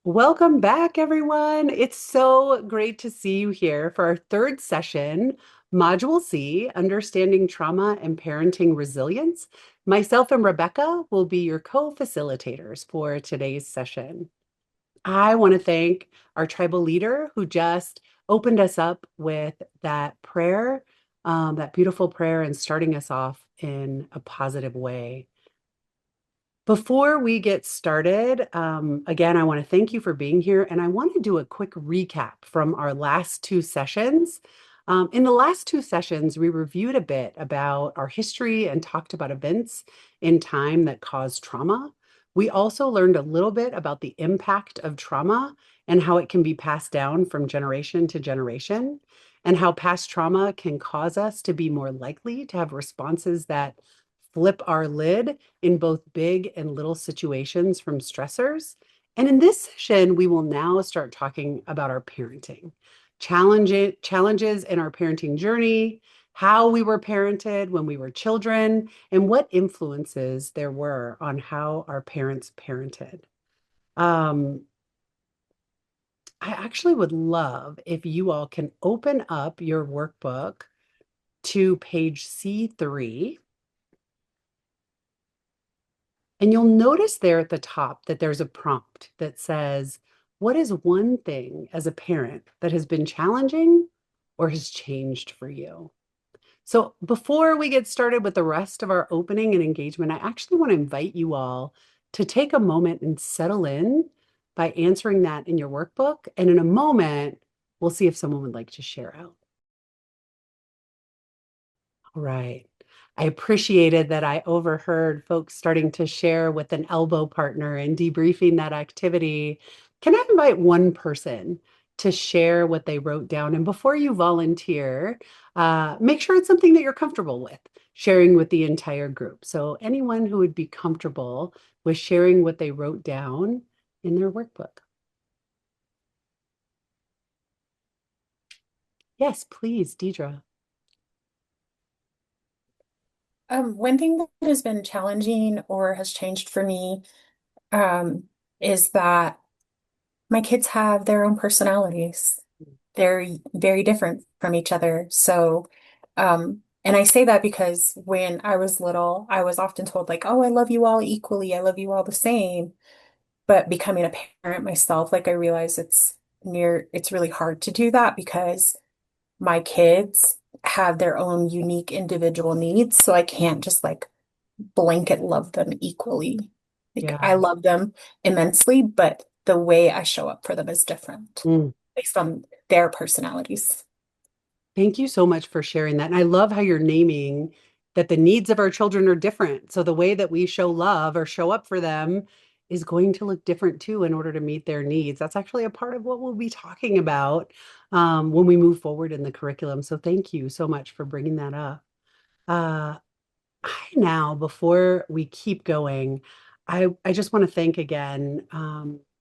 Welcome back, everyone. It's so great to see you here for our third session, Module C, Understanding Trauma and Parenting Resilience. Myself and Rebecca will be your co-facilitators for today's session. I want to thank our tribal leader who just opened us up with that prayer, that beautiful prayer, and starting us off in a positive way. Before we get started, again, I want to thank you for being here, and I want to do a quick recap from our last two sessions. In the last two sessions, we reviewed a bit about our history and talked about events in time that caused trauma. We also learned a little bit about the impact of trauma and how it can be passed down from generation to generation, and how past trauma can cause us to be more likely to have responses that flip our lid in both big and little situations from stressors. And in this session, we will now start talking about our parenting, challenges in our parenting journey, how we were parented when we were children, and what influences there were on how our parents parented. Um, I actually would love if you all can open up your workbook to page C3. And you'll notice there at the top that there's a prompt that says, what is one thing as a parent that has been challenging or has changed for you? So before we get started with the rest of our opening and engagement, I actually want to invite you all to take a moment and settle in by answering that in your workbook. And in a moment, we'll see if someone would like to share out. All right. I appreciated that I overheard folks starting to share with an elbow partner and debriefing that activity. Can I invite one person to share what they wrote down? And before you volunteer, make sure it's something that you're comfortable with sharing with the entire group. So anyone who would be comfortable with sharing what they wrote down in their workbook. Yes, please, Deidre. One thing that has been challenging or has changed for me um, is that my kids have their own personalities. They're very different from each other. And I say that because when I was little, I was often told like, "Oh, I love you all equally. I love you all the same." But becoming a parent myself, like I realize it's really hard to do that because my kids have their own unique individual needs. So I can't just like blanket love them equally. Like I Yeah. love them immensely, but the way I show up for them is different Mm. based on their personalities. Thank you so much for sharing that. And I love how you're naming that the needs of our children are different. So the way that we show love or show up for them is going to look different too in order to meet their needs. That's actually a part of what we'll be talking about when we move forward in the curriculum. So thank you so much for bringing that up. Uh, before we keep going, I just want to thank again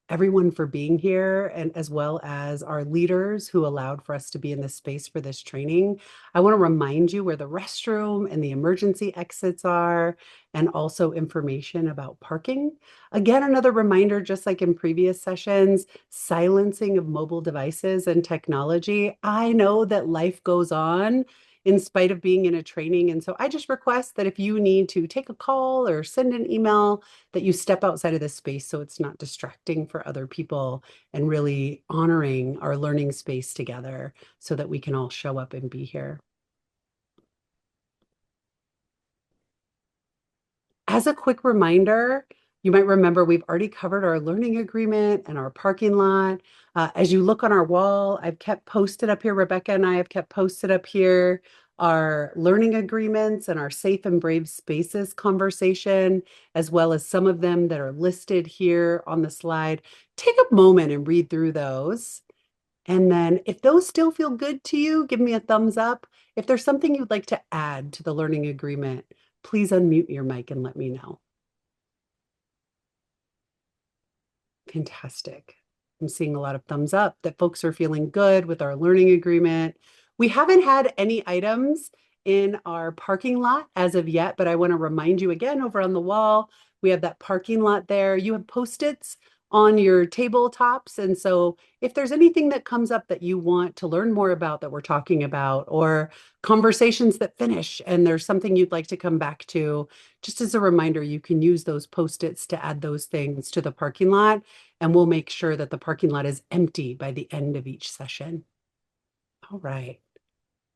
everyone for being here and as well as our leaders who allowed for us to be in this space for this training. I want to remind you where the restroom and the emergency exits are and also information about parking. Again, another reminder, just like in previous sessions, silencing of mobile devices and technology. I know that life goes on in spite of being in a training. And so I just request that if you need to take a call or send an email, that you step outside of this space so it's not distracting for other people and really honoring our learning space together so that we can all show up and be here. As a quick reminder, you might remember we've already covered our learning agreement and our parking lot. As you look on our wall, I've kept posted up here, Rebecca and I have kept posted up here our learning agreements and our safe and brave spaces conversation, as well as some of them that are listed here on the slide. Take a moment and read through those. And then if those still feel good to you, give me a thumbs up. If there's something you'd like to add to the learning agreement, please unmute your mic and let me know. Fantastic. I'm seeing a lot of thumbs up that folks are feeling good with our learning agreement. We haven't had any items in our parking lot as of yet, but I want to remind you again over on the wall, we have that parking lot there. You have Post-its on your tabletops. And so if there's anything that comes up that you want to learn more about that we're talking about, or conversations that finish and there's something you'd like to come back to, just as a reminder, you can use those Post-its to add those things to the parking lot, and we'll make sure that the parking lot is empty by the end of each session. All right.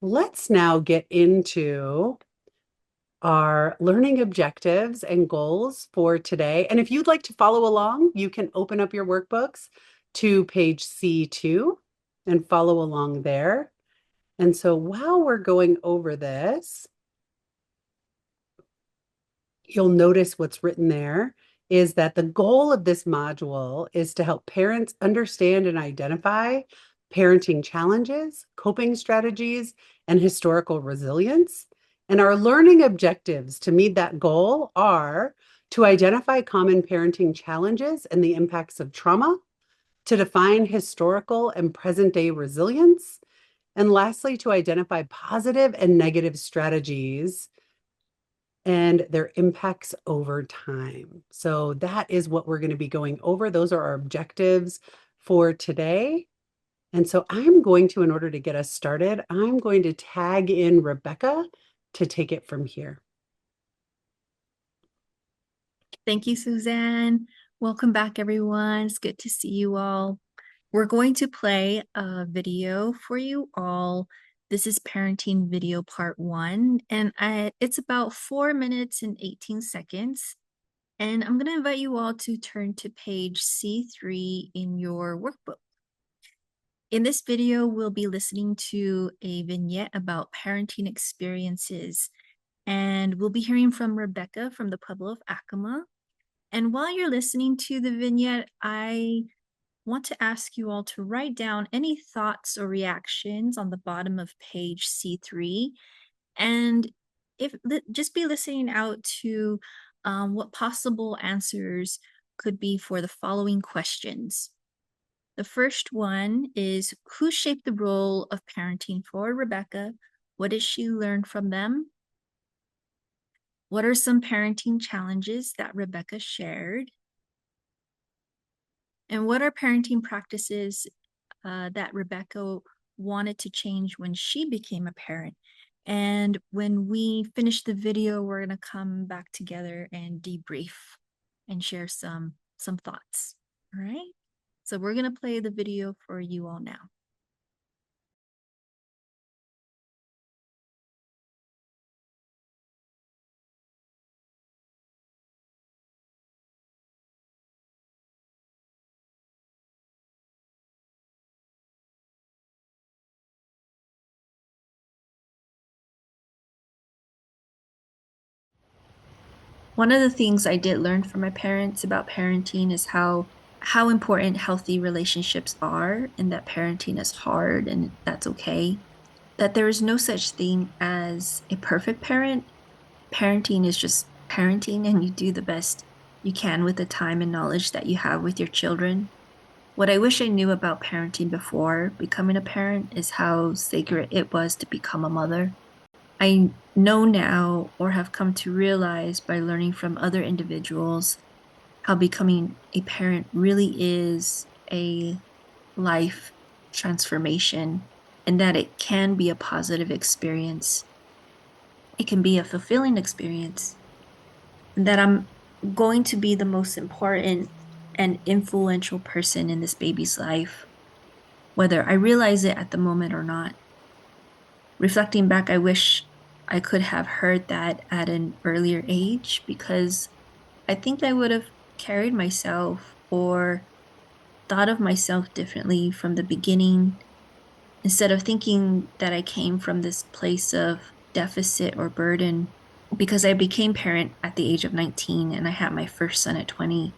Let's now get into our learning objectives and goals for today. And if you'd like to follow along, you can open up your workbooks to page C2 and follow along there. And so while we're going over this, you'll notice what's written there is that the goal of this module is to help parents understand and identify parenting challenges, coping strategies, and historical resilience. And our learning objectives to meet that goal are to identify common parenting challenges and the impacts of trauma, to define historical and present day resilience, and lastly, to identify positive and negative strategies and their impacts over time. So that is what we're going to be going over. Those are our objectives for today. And so I'm going to, in order to get us started, I'm going to tag in Rebecca to take it from here. Thank you, Suzanne. Welcome back, everyone. It's good to see you all. We're going to play a video for you all. This is Parenting Video Part 1, and it's about 4 minutes and 18 seconds. And I'm going to invite you all to turn to page C3 in your workbook. In this video, we'll be listening to a vignette about parenting experiences, and we'll be hearing from Rebecca from the Pueblo of Acoma. And while you're listening to the vignette, I want to ask you all to write down any thoughts or reactions on the bottom of page C3, and just be listening out to what possible answers could be for the following questions. The first one is, who shaped the role of parenting for Rebecca? What did she learn from them? What are some parenting challenges that Rebecca shared? And what are parenting practices that Rebecca wanted to change when she became a parent? And when we finish the video, we're going to come back together and debrief and share some thoughts. All right? So we're going to play the video for you all now. One of the things I did learn from my parents about parenting is how important healthy relationships are, and that parenting is hard and that's okay. That there is no such thing as a perfect parent. Parenting is just parenting, and you do the best you can with the time and knowledge that you have with your children. What I wish I knew about parenting before becoming a parent is how sacred it was to become a mother. I know now, or have come to realize by learning from other individuals, how becoming a parent really is a life transformation, and that it can be a positive experience. It can be a fulfilling experience, and that I'm going to be the most important and influential person in this baby's life, whether I realize it at the moment or not. Reflecting back, I wish I could have heard that at an earlier age, because I think I would have carried myself or thought of myself differently from the beginning, instead of thinking that I came from this place of deficit or burden. Because I became parent at the age of 19 and I had my first son at 20,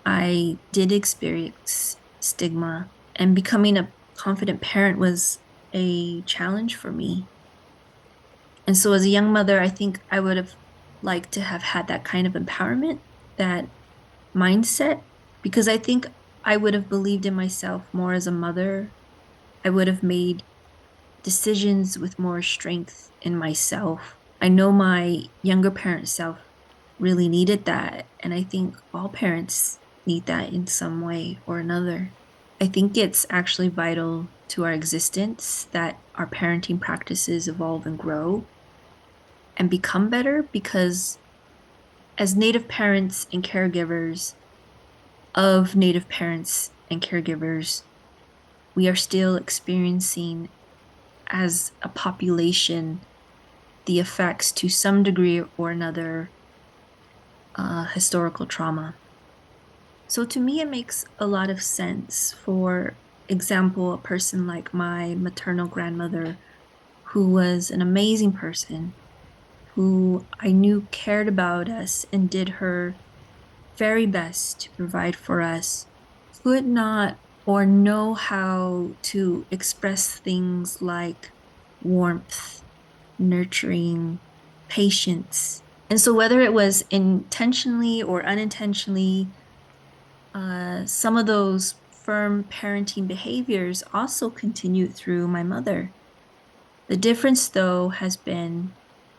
I did experience stigma, and becoming a confident parent was a challenge for me. And so as a young mother, I think I would have liked to have had that kind of empowerment, that mindset, because I think I would have believed in myself more as a mother. I would have made decisions with more strength in myself. I know my younger parent self really needed that. And I think all parents need that in some way or another. I think it's actually vital to our existence that our parenting practices evolve and grow and become better because as Native parents and caregivers of Native parents and caregivers, we are still experiencing as a population the effects to some degree or another historical trauma. So to me, it makes a lot of sense. For example, a person like my maternal grandmother, who was an amazing person, who I knew cared about us and did her very best to provide for us, could not or know how to express things like warmth, nurturing, patience. And so, whether it was intentionally or unintentionally, some of those firm parenting behaviors also continued through my mother. The difference, though, has been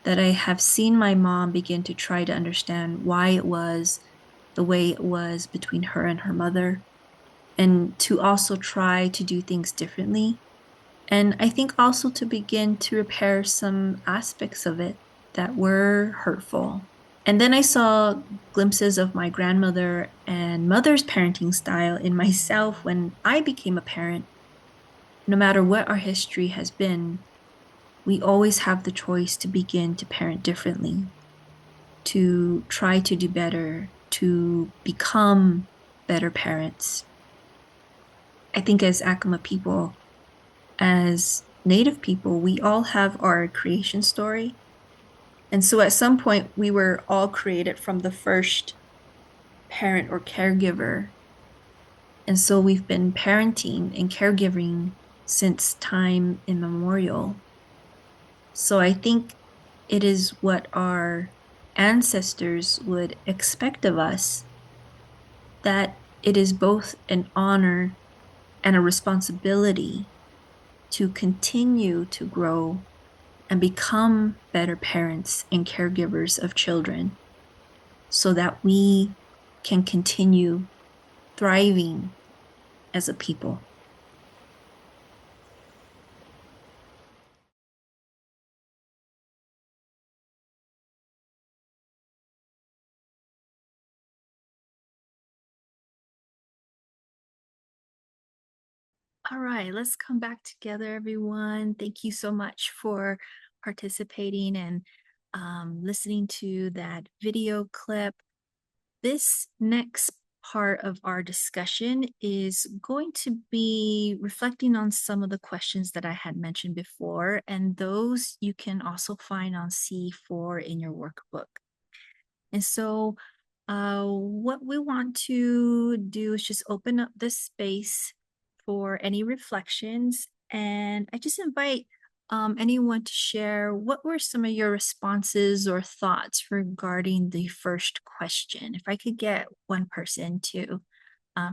that I have seen my mom begin to try to understand why it was the way it was between her and her mother, and to also try to do things differently. And I think also to begin to repair some aspects of it that were hurtful. And then I saw glimpses of my grandmother and mother's parenting style in myself when I became a parent. No matter what our history has been, we always have the choice to begin to parent differently, to try to do better, to become better parents. I think as Acoma people, as Native people, we all have our creation story. And so at some point, we were all created from the first parent or caregiver. And so we've been parenting and caregiving since time immemorial. So I think it is what our ancestors would expect of us, that it is both an honor and a responsibility to continue to grow and become better parents and caregivers of children so that we can continue thriving as a people. All right, let's come back together, everyone. Thank you so much for participating and listening to that video clip. This next part of our discussion is going to be reflecting on some of the questions that I had mentioned before, and those you can also find on C4 in your workbook. And so what we want to do is just open up this space for any reflections. And I just invite anyone to share what were some of your responses or thoughts regarding the first question. If I could get one person to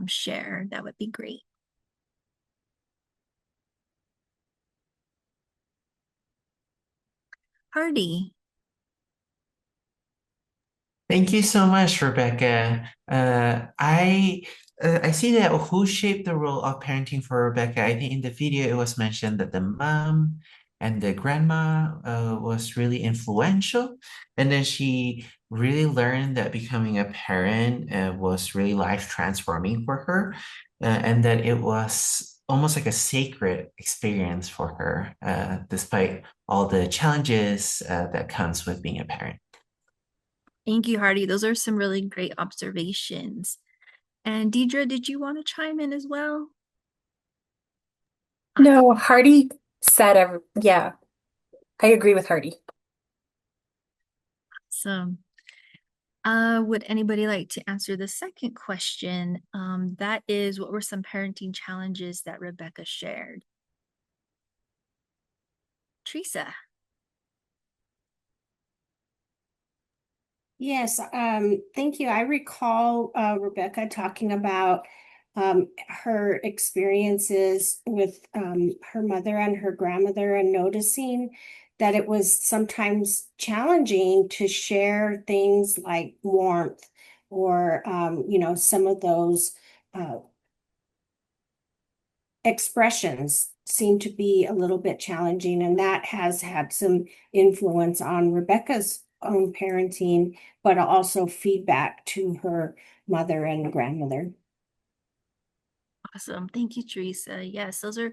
share, that would be great. Hardy. Thank you so much, Rebecca. I see that who shaped the role of parenting for Rebecca. I think in the video it was mentioned that the mom and the grandma was really influential, and then she really learned that becoming a parent was really life transforming for her, and that it was almost like a sacred experience for her, despite all the challenges that comes with being a parent. Thank you, Hardy. Those are some really great observations. And Deidre, did you want to chime in as well? No, Hardy said, yeah, I agree with Hardy. So, would anybody like to answer the second question? That is, what were some parenting challenges that Rebecca shared? Teresa. Yes, thank you. I recall Rebecca talking about her experiences with her mother and her grandmother, and noticing that it was sometimes challenging to share things like warmth or some of those expressions seem to be a little bit challenging, and that has had some influence on Rebecca's own parenting, but also feedback to her mother and grandmother. Awesome. Thank you, Teresa. Yes, those are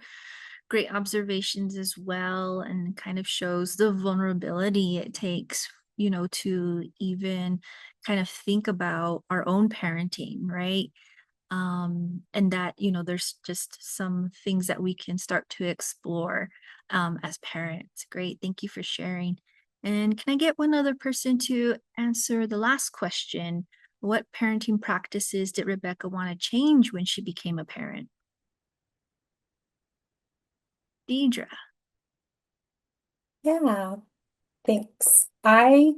great observations as well, and kind of shows the vulnerability it takes, to even kind of think about our own parenting, right? And that, there's just some things that we can start to explore as parents. Great. Thank you for sharing. And can I get one other person to answer the last question? What parenting practices did Rebecca want to change when she became a parent? Deidre. Yeah, thanks. I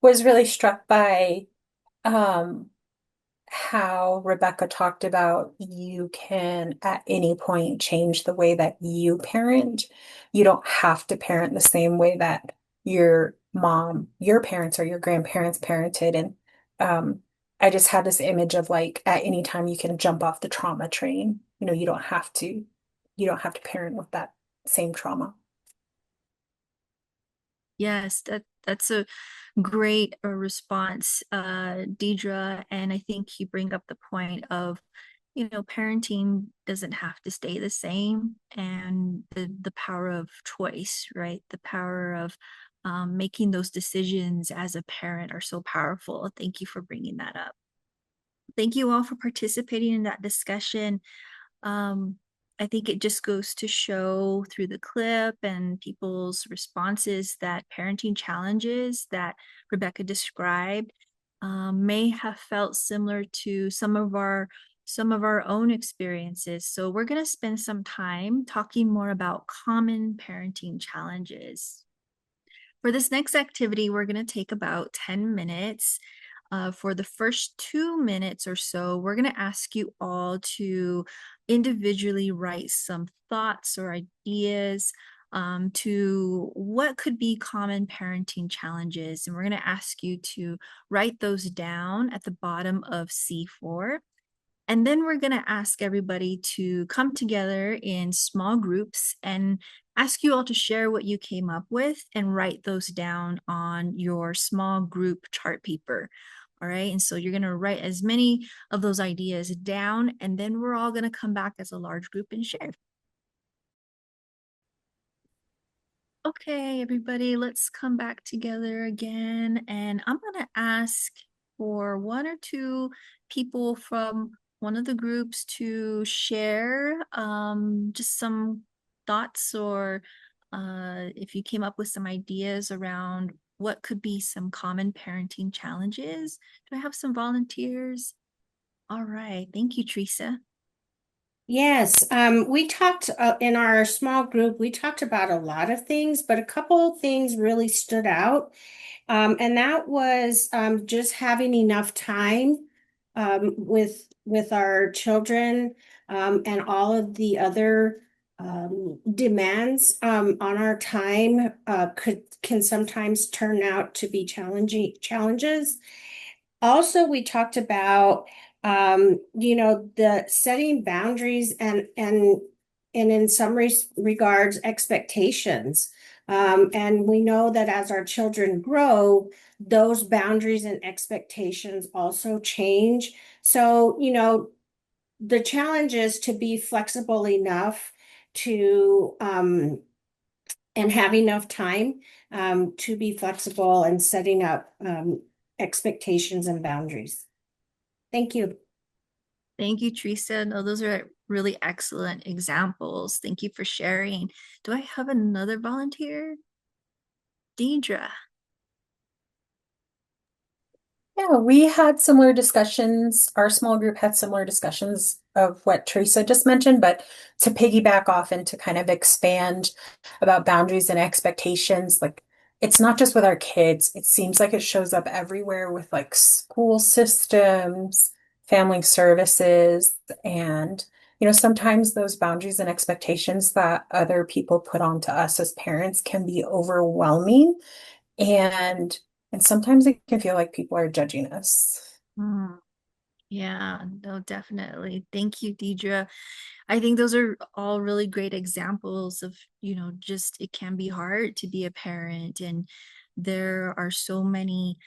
was really struck by um, how Rebecca talked about you can at any point change the way that you parent. You don't have to parent the same way that your mom, your parents, or your grandparents parented. And um, I just had this image of like at any time you can jump off the trauma train. You don't have to parent with that same trauma. Yes, that's a great response, Deidre. And I think you bring up the point of, parenting doesn't have to stay the same, and the power of choice, right? The power of making those decisions as a parent are so powerful. Thank you for bringing that up. Thank you all for participating in that discussion. Um, I think it just goes to show through the clip and people's responses that parenting challenges that Rebecca described may have felt similar to some of our own experiences. So we're going to spend some time talking more about common parenting challenges. For this next activity, we're going to take about 10 minutes. For the first 2 minutes or so, we're going to ask you all to individually write some thoughts or ideas to what could be common parenting challenges. And we're going to ask you to write those down at the bottom of C4. And then we're going to ask everybody to come together in small groups and ask you all to share what you came up with and write those down on your small group chart paper. All right. And so you're going to write as many of those ideas down, and then we're all going to come back as a large group and share. Okay, everybody, let's come back together again. And I'm going to ask for one or two people from one of the groups to share just some thoughts, or if you came up with some ideas around what could be some common parenting challenges. Do I have some volunteers? All right. Thank you, Teresa. Yes, we talked in our small group, we talked about a lot of things, but a couple of things really stood out. And that was just having enough time with our children and all of the other demands on our time can sometimes turn out to be challenging challenges. Also, we talked about the setting boundaries and in some regards expectations. And we know that as our children grow, those boundaries and expectations also change. So, the challenge is to be flexible enough to and have enough time to be flexible and setting up expectations and boundaries. Thank you. Thank you, Teresa. No, those are really excellent examples. Thank you for sharing. Do I have another volunteer? Deidre. Yeah, we had similar discussions. Our small group had similar discussions of what Teresa just mentioned, but to piggyback off and to kind of expand about boundaries and expectations, like it's not just with our kids. It seems like it shows up everywhere with like school systems, family services, and sometimes those boundaries and expectations that other people put onto us as parents can be overwhelming. And sometimes it can feel like people are judging us. Mm, yeah, no, definitely. Thank you, Deidre. I think those are all really great examples of, just it can be hard to be a parent, and there are so many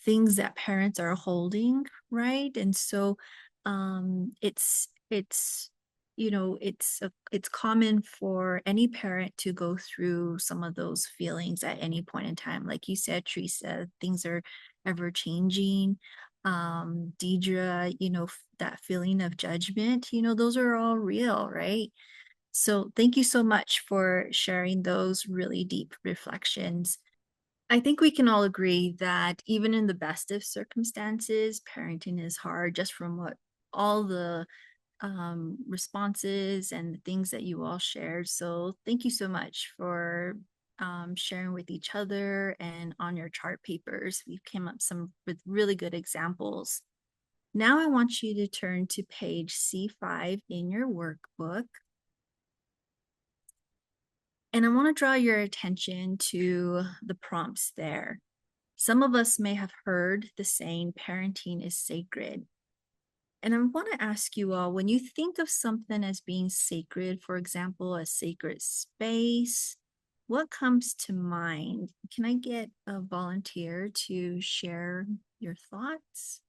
things that parents are holding, right? And so it's common for any parent to go through some of those feelings at any point in time. Like you said, Teresa, things are ever changing. Deidre, that feeling of judgment, those are all real, right? So thank you so much for sharing those really deep reflections. I think we can all agree that even in the best of circumstances, parenting is hard, just from what all the responses and the things that you all shared. So thank you so much for sharing with each other and on your chart papers. We came up with really good examples. Now I want you to turn to page C5 in your workbook. And I want to draw your attention to the prompts there. Some of us may have heard the saying, parenting is sacred. And I want to ask you all, when you think of something as being sacred, for example, a sacred space, what comes to mind? Can I get a volunteer to share your thoughts?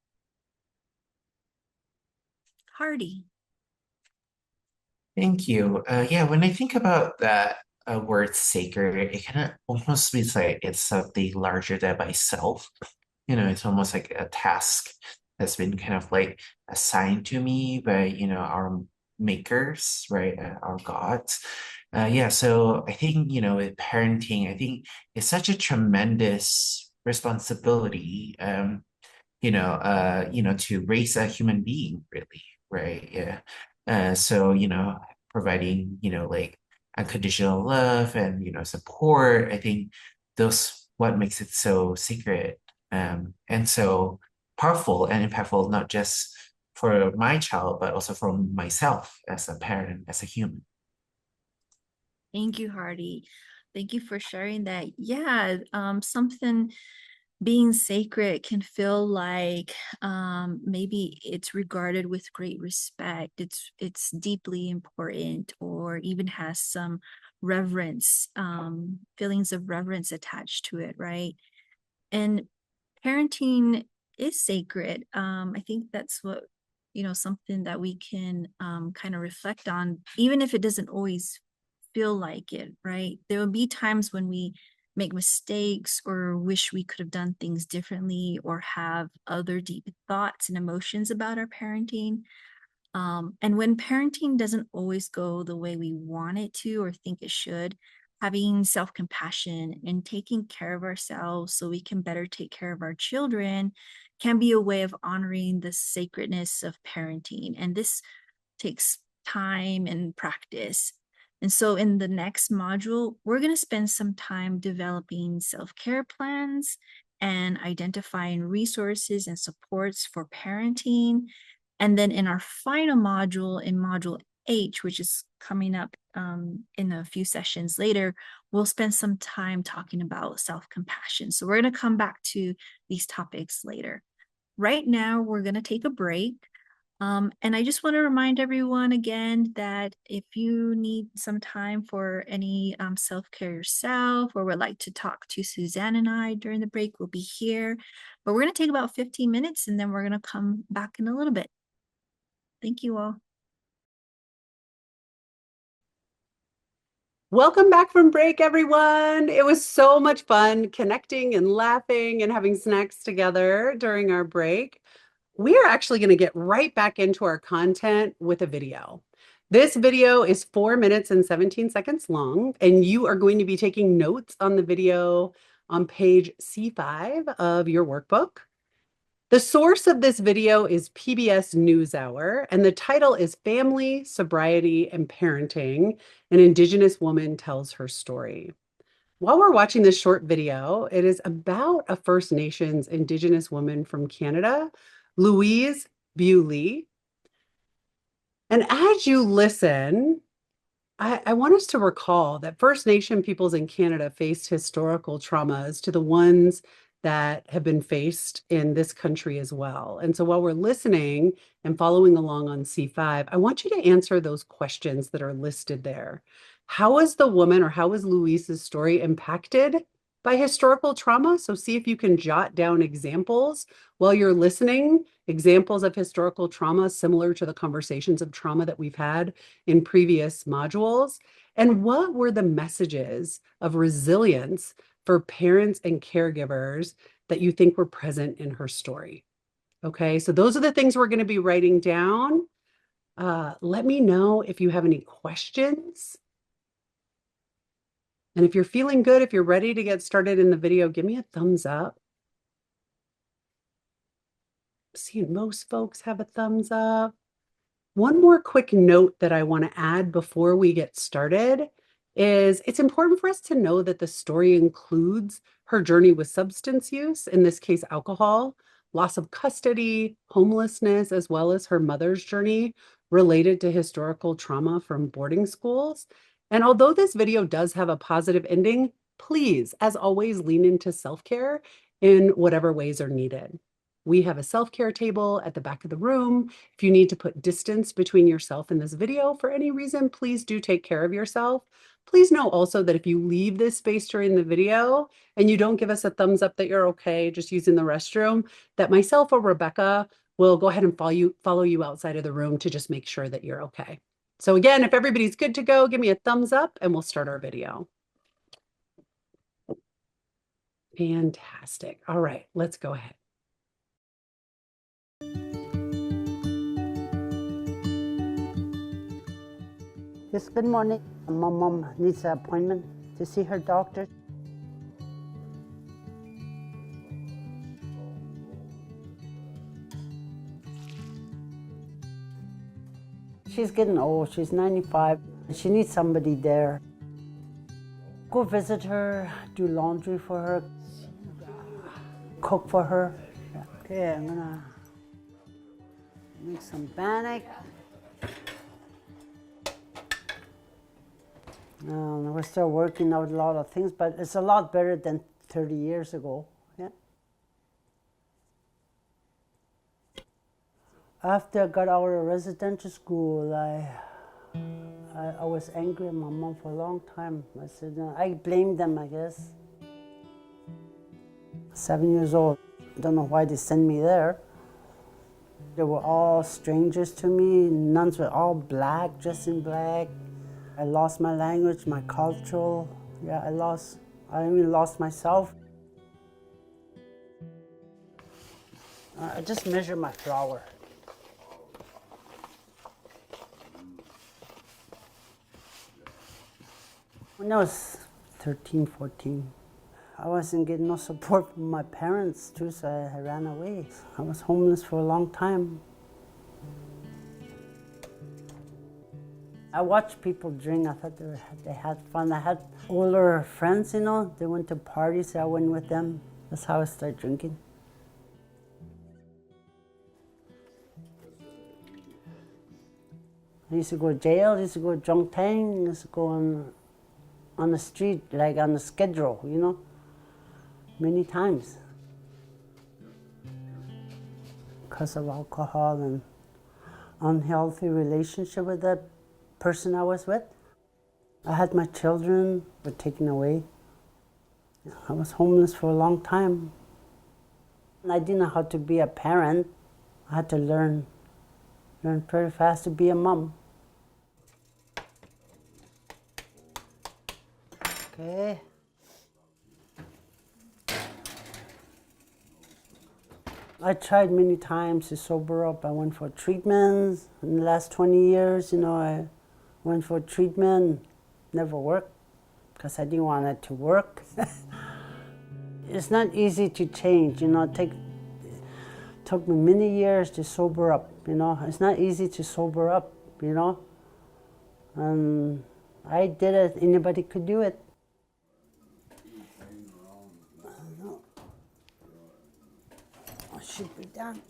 Hardy. Thank you. Yeah, when I think about that word sacred, it kind of almost feels like it's something larger than myself. It's almost like a task that's been kind of like assigned to me by, our makers, right? Our gods. Yeah, so I think, with parenting, I think it's such a tremendous responsibility, to raise a human being, really, right? Yeah. So, providing, like unconditional love and, support, I think those what makes it so sacred, and so powerful and impactful, not just for my child, but also for myself as a parent, as a human. Thank you, Hardy. Thank you for sharing that. Yeah, something being sacred can feel like maybe it's regarded with great respect. It's deeply important, or even has some reverence, feelings of reverence attached to it, right? And parenting is sacred. I think that's what, something that we can kind of reflect on, even if it doesn't always feel like it, right? There will be times when we make mistakes or wish we could have done things differently, or have other deep thoughts and emotions about our parenting. And when parenting doesn't always go the way we want it to or think it should, having self compassion and taking care of ourselves so we can better take care of our children can be a way of honoring the sacredness of parenting. And this takes time and practice. And so, in the next module, we're going to spend some time developing self care plans and identifying resources and supports for parenting. And then in our final module, in module H, which is coming up in a few sessions later, we'll spend some time talking about self-compassion. So we're going to come back to these topics later. Right now, we're going to take a break. And I just want to remind everyone again that if you need some time for any self-care yourself, or would like to talk to Suzanne and I during the break, we'll be here. But we're going to take about 15 minutes, and then we're going to come back in a little bit. Thank you all. Welcome back from break, everyone. It was so much fun connecting and laughing and having snacks together during our break. We are actually going to get right back into our content with a video. This video is 4 minutes and 17 seconds long, and you are going to be taking notes on the video on page C5 of your workbook. The source of this video is PBS NewsHour, and the title is Family, Sobriety, and Parenting: An Indigenous Woman Tells Her Story. While we're watching this short video, it is about a First Nations Indigenous woman from Canada, Louise Bewley. And as you listen, I want us to recall that First Nation peoples in Canada faced historical traumas to the ones that have been faced in this country as well. And so while we're listening and following along on C5, I want you to answer those questions that are listed there. How is the woman or how is Luisa's story impacted by historical trauma? So see if you can jot down examples while you're listening, examples of historical trauma similar to the conversations of trauma that we've had in previous modules. And what were the messages of resilience for parents and caregivers that you think were present in her story? Okay, so those are the things we're going to be writing down. Let me know if you have any questions. And if you're feeling good, if you're ready to get started in the video, give me a thumbs up. Seeing most folks have a thumbs up. One more quick note that I want to add before we get started is it's important for us to know that the story includes her journey with substance use, in this case, alcohol, loss of custody, homelessness, as well as her mother's journey related to historical trauma from boarding schools. And although this video does have a positive ending, please, as always, lean into self-care in whatever ways are needed. We have a self-care table at the back of the room. If you need to put distance between yourself and this video for any reason, please do take care of yourself. Please know also that if you leave this space during the video and you don't give us a thumbs up that you're okay just using the restroom, that myself or Rebecca will go ahead and follow you outside of the room to just make sure that you're okay. So again, if everybody's good to go, give me a thumbs up and we'll start our video. Fantastic. All right, let's go ahead. Yes, good morning. My mom needs an appointment to see her doctor. She's getting old. She's 95. She needs somebody there. Go visit her, do laundry for her, cook for her. Okay, I'm gonna make some bannock. We're still working out a lot of things, but it's a lot better than 30 years ago. Yeah. After I got out of residential school, I was angry at my mom for a long time. I said, I blamed them, I guess. 7 years old. Don't know why they sent me there. They were all strangers to me. Nuns were all black, dressed in black. I lost my language, my cultural. Yeah, I even lost myself. I just measure my flour. When I was 13, 14, I wasn't getting no support from my parents too, so I ran away. I was homeless for a long time. I watched people drink. I thought they had fun. I had older friends, you know. They went to parties. I went with them. That's how I started drinking. I used to go to jail. I used to go to drunk tank. I used to go on the street, like on the schedule, you know, many times. Because of alcohol and unhealthy relationship with that person I was with. I had my children were taken away. I was homeless for a long time. I didn't know how to be a parent. I had to learn very fast to be a mom. Okay. I tried many times to sober up. I went for treatments in the last 20 years, you know. I went for treatment, never worked because I didn't want it to work. It's not easy to change, you know. It took me many years to sober up, you know. It's not easy to sober up, you know. And I did it. Anybody could do it. It should be done.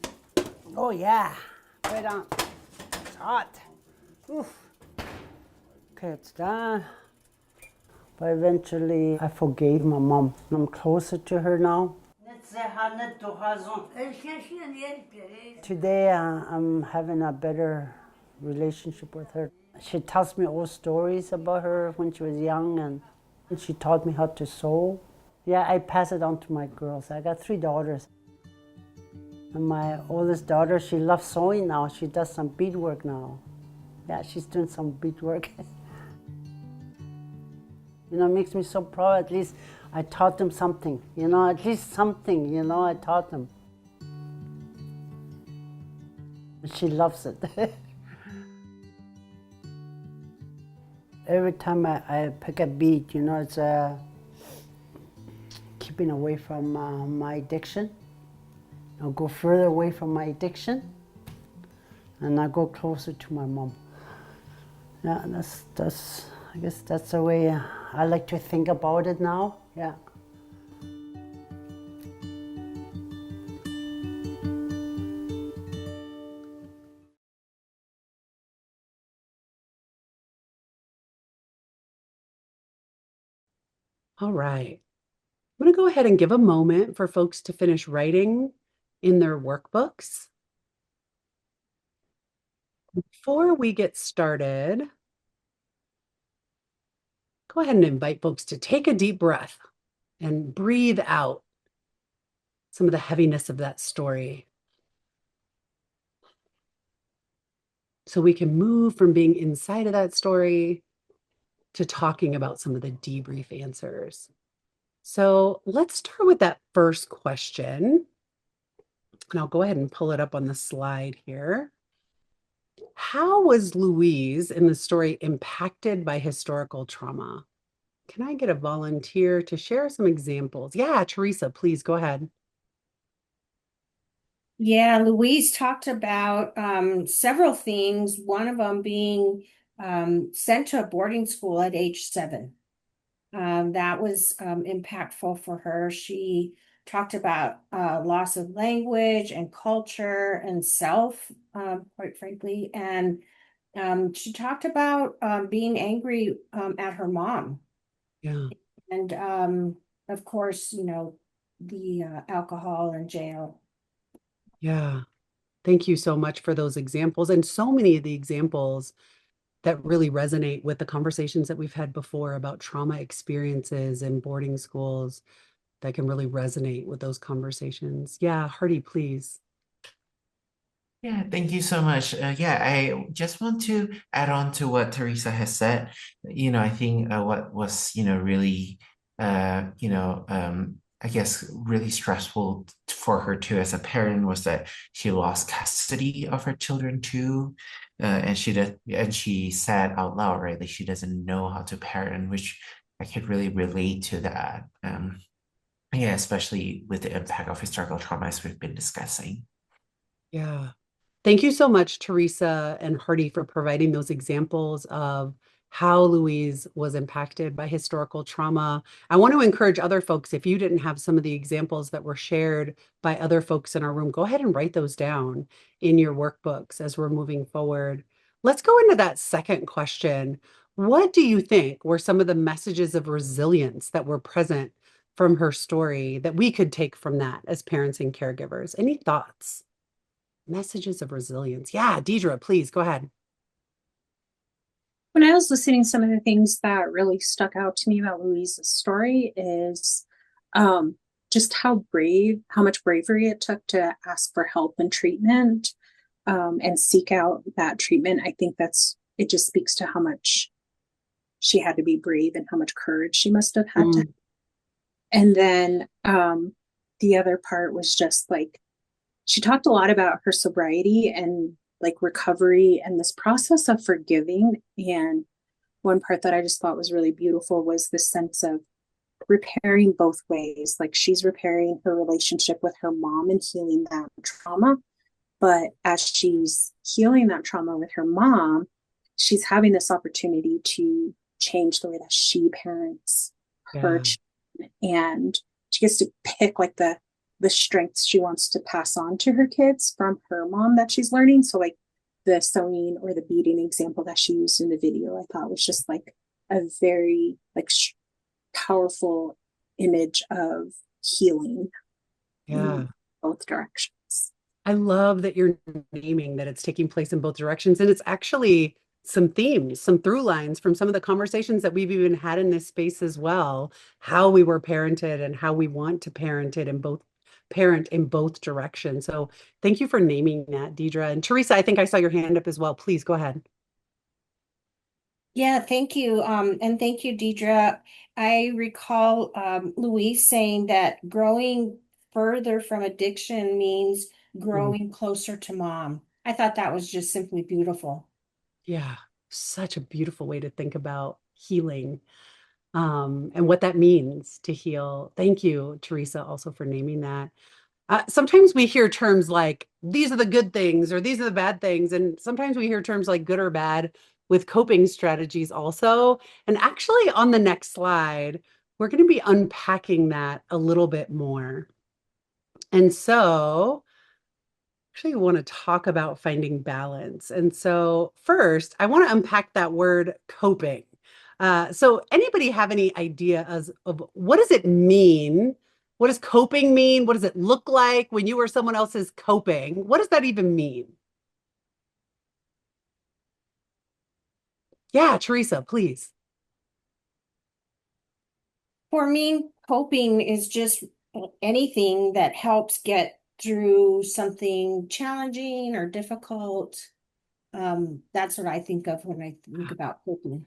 Oh yeah, right on. It's hot. Oof. Okay, it's done. But eventually I forgave my mom. I'm closer to her now. Let's Today, I'm having a better relationship with her. She tells me old stories about her when she was young, and she taught me how to sew. Yeah, I pass it on to my girls. I got 3 daughters. And my oldest daughter, she loves sewing now. She does some beadwork now. Yeah, she's doing some beadwork. You know, it makes me so proud. At least I taught them something, you know, at least something, you know, I taught them. She loves it. Every time I pick a bead, you know, it's keeping away from my addiction. I'll go further away from my addiction, and I go closer to my mom. Yeah, that's I guess that's the way I like to think about it now. Yeah. All right. I'm going to go ahead and give a moment for folks to finish writing in their workbooks. Before we get started, go ahead and invite folks to take a deep breath and breathe out some of the heaviness of that story, so we can move from being inside of that story to talking about some of the debrief answers. So let's start with that first question. And I'll go ahead and pull it up on the slide here. How was Louise in the story impacted by historical trauma? Can I get a volunteer to share some examples? Yeah, Teresa, please go ahead. Yeah, Louise talked about several things, one of them being sent to a boarding school at age 7. That was impactful for her. She talked about loss of language and culture and self, quite frankly. And she talked about being angry at her mom. Yeah. And of course, you know, the alcohol and jail. Yeah. Thank you so much for those examples, and so many of the examples that really resonate with the conversations that we've had before about trauma experiences in boarding schools, that can really resonate with those conversations. Yeah, Hardy, please. Yeah, thank you so much. Yeah, I just want to add on to what Teresa has said. I think what was, really, I guess really stressful for her too as a parent was that she lost custody of her children too. And she said out loud, right, like she doesn't know how to parent, which I could really relate to that. Yeah, especially with the impact of historical trauma as we've been discussing. Yeah. Thank you so much, Teresa and Hardy, for providing those examples of how Louise was impacted by historical trauma. I want to encourage other folks, if you didn't have some of the examples that were shared by other folks in our room, go ahead and write those down in your workbooks as we're moving forward. Let's go into that second question. What do you think were some of the messages of resilience that were present from her story that we could take from that as parents and caregivers? Any thoughts? Messages of resilience. Yeah, Deidre, please go ahead. When I was listening, some of the things that really stuck out to me about Louise's story is just how much bravery it took to ask for help and treatment and seek out that treatment. I think it just speaks to how much she had to be brave and how much courage she must have had to. And then the other part was just like, she talked a lot about her sobriety and like recovery and this process of forgiving. And one part that I just thought was really beautiful was this sense of repairing both ways. Like she's repairing her relationship with her mom and healing that trauma. But as she's healing that trauma with her mom, she's having this opportunity to change the way that she parents her children. And she gets to pick like the strengths she wants to pass on to her kids from her mom that she's learning. So like the sewing or the beading example that she used in the video, I thought was just like a very like powerful image of healing. Yeah. both directions. I love that you're naming that it's taking place in both directions. And it's actually some themes, some through lines from some of the conversations that we've even had in this space as well, how we were parented and how we want to parent in both directions. So thank you for naming that, Deidre. And Teresa, I think I saw your hand up as well. Please go ahead. Yeah, thank you. And thank you, Deidre. I recall Louise saying that growing further from addiction means growing closer to mom. I thought that was just simply beautiful. Yeah, such a beautiful way to think about healing, and what that means to heal. Thank you, Teresa, also for naming that. Sometimes we hear terms like these are the good things or these are the bad things. And sometimes we hear terms like good or bad with coping strategies also. And actually, on the next slide, we're going to be unpacking that a little bit more. And so, actually want to talk about finding balance. And so first, I want to unpack that word coping. So anybody have any idea of what does it mean? What does coping mean? What does it look like when you or someone else is coping? What does that even mean? Yeah, Teresa, please. For me, coping is just anything that helps get through something challenging or difficult. That's what I think of when I think about coping.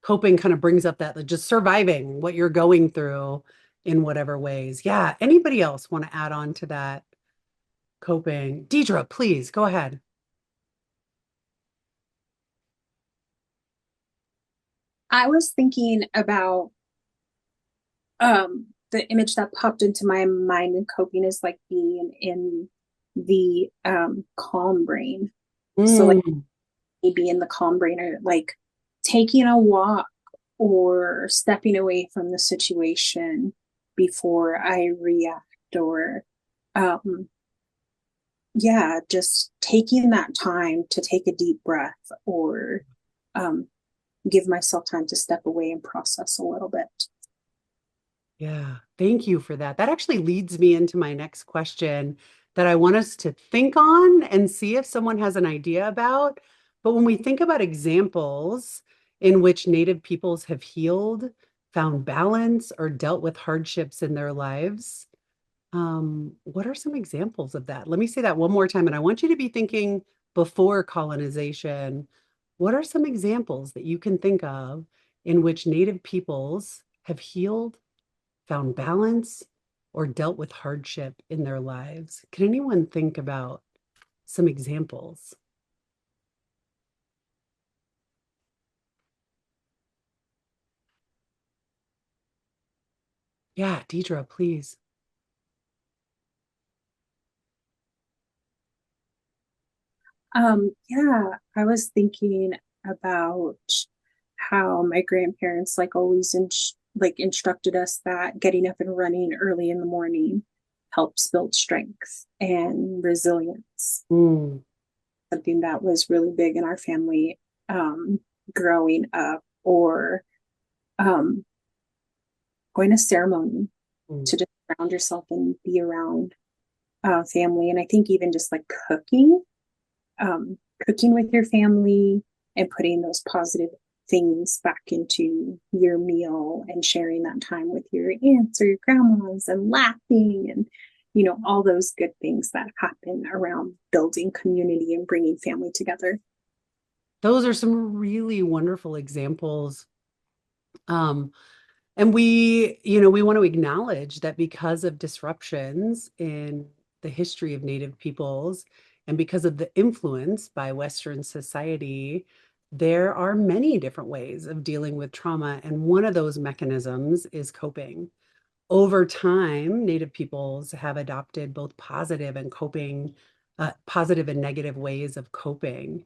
Coping kind of brings up that just surviving what you're going through in whatever ways. Yeah, anybody else want to add on to that coping? Deidre, please go ahead. I was thinking about the image that popped into my mind in coping is like being in the calm brain. So like maybe in the calm brain or like taking a walk or stepping away from the situation before I react or yeah, just taking that time to take a deep breath or give myself time to step away and process a little bit. Yeah, thank you for that. That actually leads me into my next question that I want us to think on and see if someone has an idea about. But when we think about examples in which Native peoples have healed, found balance, or dealt with hardships in their lives, what are some examples of that? Let me say that one more time. And I want you to be thinking before colonization. What are some examples that you can think of in which Native peoples have healed, found balance, or dealt with hardship in their lives? Can anyone think about some examples? Yeah, Deidre, please. Yeah, I was thinking about how my grandparents like always like instructed us that getting up and running early in the morning helps build strength and resilience. Something that was really big in our family growing up, or going to ceremony to just ground yourself and be around family. And I think even just like cooking with your family and putting those positive things back into your meal and sharing that time with your aunts or your grandmas and laughing and all those good things that happen around building community and bringing family together. Those are some really wonderful examples. And we want to acknowledge that because of disruptions in the history of Native peoples and because of the influence by Western society, there are many different ways of dealing with trauma. And one of those mechanisms is coping. Over time, Native peoples have adopted both positive and negative ways of coping.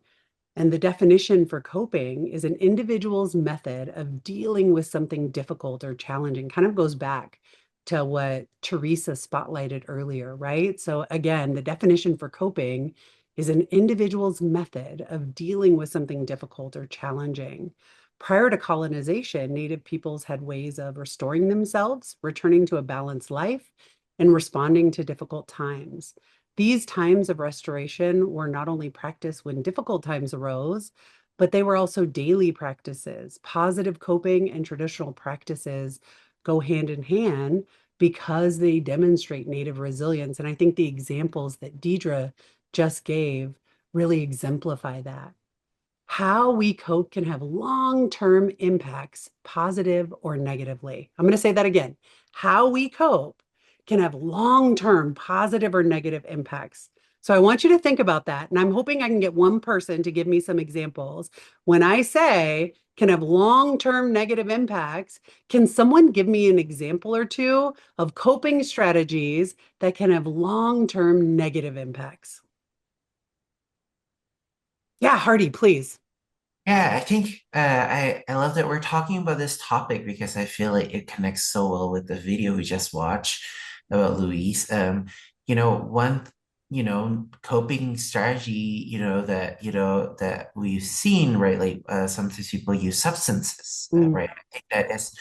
And the definition for coping is an individual's method of dealing with something difficult or challenging. Kind of goes back to what Teresa spotlighted earlier, right? So again, the definition for coping is an individual's method of dealing with something difficult or challenging. Prior to colonization, Native peoples had ways of restoring themselves, returning to a balanced life, and responding to difficult times. These times of restoration were not only practiced when difficult times arose, but they were also daily practices. Positive coping and traditional practices go hand in hand because they demonstrate Native resilience. And I think the examples that Deidre just gave really exemplify that. How we cope can have long-term impacts, positive or negatively. I'm going to say that again. How we cope can have long-term positive or negative impacts. So I want you to think about that. And I'm hoping I can get one person to give me some examples. When I say can have long-term negative impacts, can someone give me an example or two of coping strategies that can have long-term negative impacts? Yeah, Hardy, please. Yeah, I think I love that we're talking about this topic because I feel like it connects so well with the video we just watched about Louise. One, coping strategy, that we've seen, right? Like sometimes people use substances, right? I think that is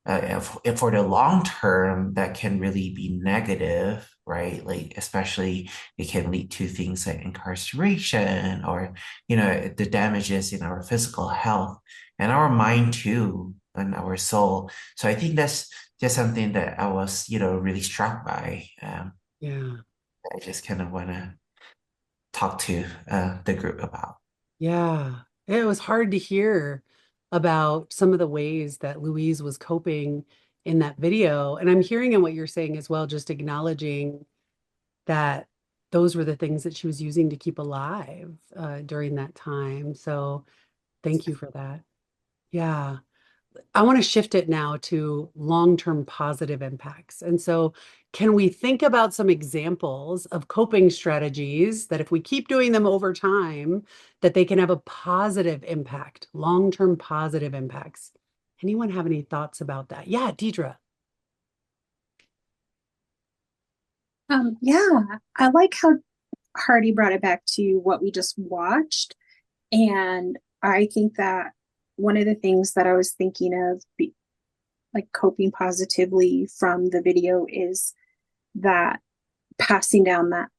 if for the long term, that can really be negative, right? Like, especially it can lead to things like incarceration or, the damages in our physical health and our mind too, and our soul. So I think that's just something that I was, really struck by. Yeah. I just kind of want to talk to the group about. Yeah, it was hard to hear about some of the ways that Louise was coping in that video. And I'm hearing in what you're saying as well, just acknowledging that those were the things that she was using to keep alive during that time. So thank you for that. Yeah. I want to shift it now to long-term positive impacts. And so, can we think about some examples of coping strategies that if we keep doing them over time, that they can have a positive impact, long-term positive impacts? Anyone have any thoughts about that? Yeah, Deidre. Yeah, I like how Hardy brought it back to what we just watched. And I think that one of the things that I was thinking of, like coping positively from the video, is that passing down that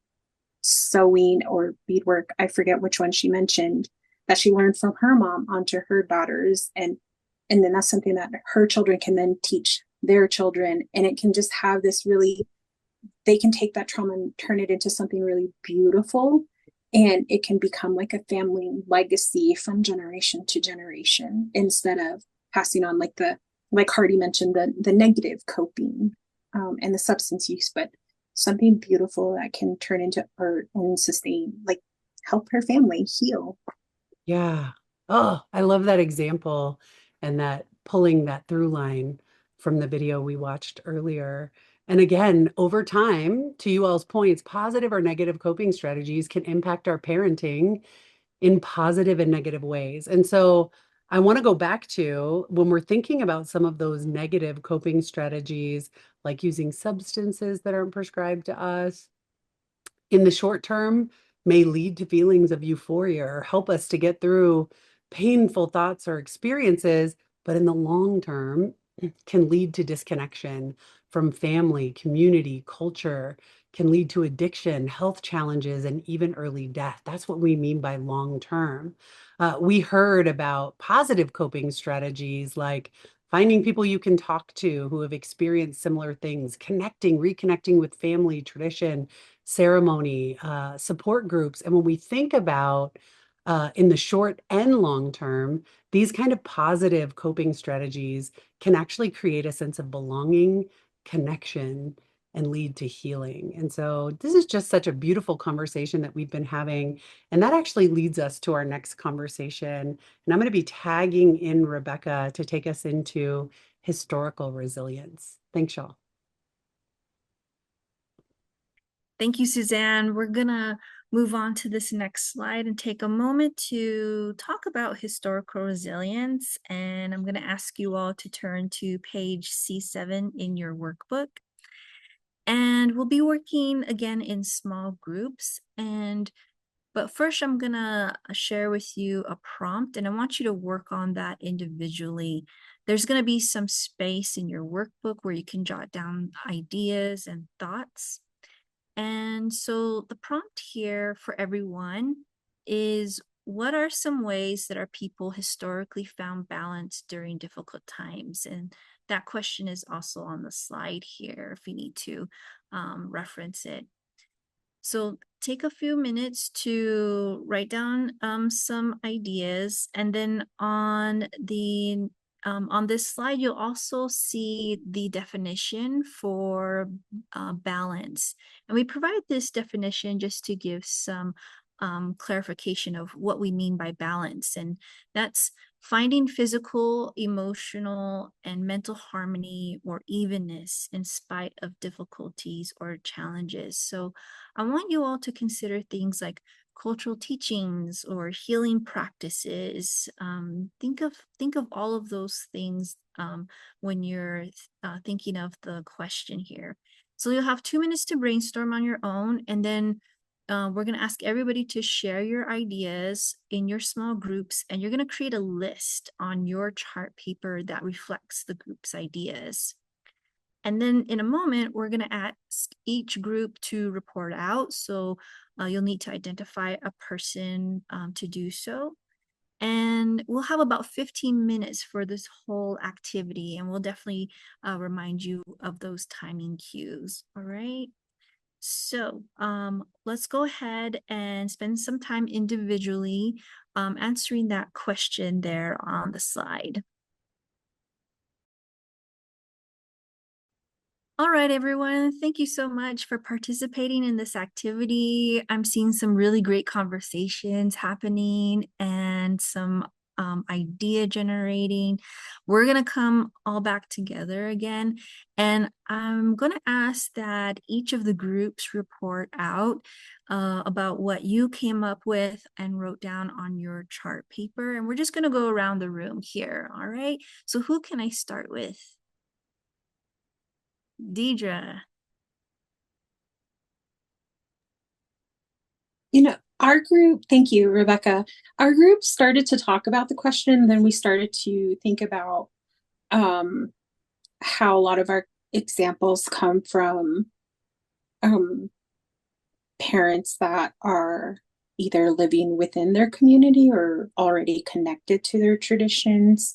sewing or beadwork, I forget which one she mentioned, that she learned from her mom onto her daughters. And then that's something that her children can then teach their children. And it can just have this really, they can take that trauma and turn it into something really beautiful. And it can become like a family legacy from generation to generation instead of passing on like Hardy mentioned, the negative coping and the substance use, but something beautiful that can turn into art and sustain, like help her family heal. Yeah. Oh, I love that example and that pulling that through line from the video we watched earlier. And again, over time, to you all's points, positive or negative coping strategies can impact our parenting in positive and negative ways. And so I want to go back to when we're thinking about some of those negative coping strategies, like using substances that aren't prescribed to us, in the short term may lead to feelings of euphoria or help us to get through painful thoughts or experiences, but in the long term can lead to disconnection from family, community, culture, can lead to addiction, health challenges, and even early death. That's what we mean by long term. We heard about positive coping strategies like finding people you can talk to who have experienced similar things, connecting, reconnecting with family, tradition, ceremony, support groups. And when we think about in the short and long term, these kind of positive coping strategies can actually create a sense of belonging, connection, and lead to healing. And so this is just such a beautiful conversation that we've been having. And that actually leads us to our next conversation. And I'm going to be tagging in Rebecca to take us into historical resilience. Thanks, y'all. Thank you, Suzanne. We're gonna move on to this next slide and take a moment to talk about historical resilience. And I'm gonna ask you all to turn to page C7 in your workbook. And we'll be working again in small groups. But first I'm gonna share with you a prompt, and I want you to work on that individually There's going to be some space in your workbook where you can jot down ideas and thoughts. And so the prompt here for everyone is, what are some ways that our people historically found balance during difficult times? And that question is also on the slide here if you need to reference it. So take a few minutes to write down some ideas, and then on this slide, you'll also see the definition for balance. And we provide this definition just to give some clarification of what we mean by balance. And that's finding physical, emotional, and mental harmony or evenness in spite of difficulties or challenges. So I want you all to consider things like cultural teachings or healing practices. Think of all of those things when you're thinking of the question here. So you'll have 2 minutes to brainstorm on your own, and then we're going to ask everybody to share your ideas in your small groups, and you're going to create a list on your chart paper that reflects the group's ideas. And then in a moment, we're going to ask each group to report out. So you'll need to identify a person to do so. And we'll have about 15 minutes for this whole activity, and we'll definitely remind you of those timing cues. All right. So let's go ahead and spend some time individually answering that question there on the slide. All right, everyone. Thank you so much for participating in this activity. I'm seeing some really great conversations happening and some idea generating. We're going to come all back together again. And I'm going to ask that each of the groups report out about what you came up with and wrote down on your chart paper. And we're just going to go around the room here. All right. So who can I start with? Deidre. Our group, thank you, Rebecca. Our group started to talk about the question, then we started to think about how a lot of our examples come from parents that are either living within their community or already connected to their traditions.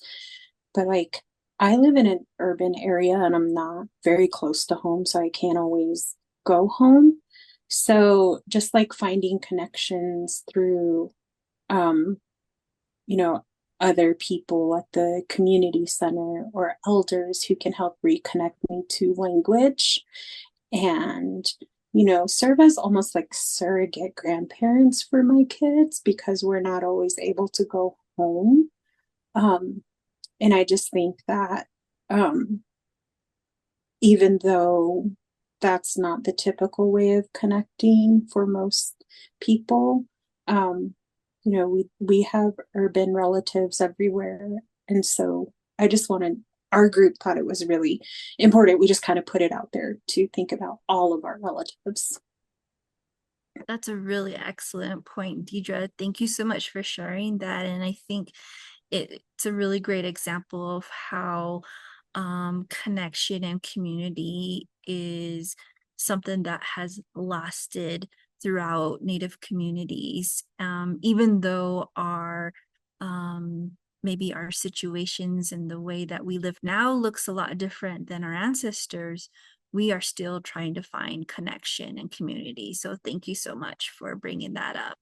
But like, I live in an urban area and I'm not very close to home, so I can't always go home. So just like finding connections through, other people at the community center or elders who can help reconnect me to language and, serve as almost like surrogate grandparents for my kids because we're not always able to go home. And I just think that even though that's not the typical way of connecting for most people, we have urban relatives everywhere. And so I just our group thought it was really important. We just kind of put it out there to think about all of our relatives. That's a really excellent point, Deidre. Thank you so much for sharing that. And I think it's a really great example of how connection and community is something that has lasted throughout Native communities, even though maybe our situations and the way that we live now looks a lot different than our ancestors. We are still trying to find connection and community. So thank you so much for bringing that up.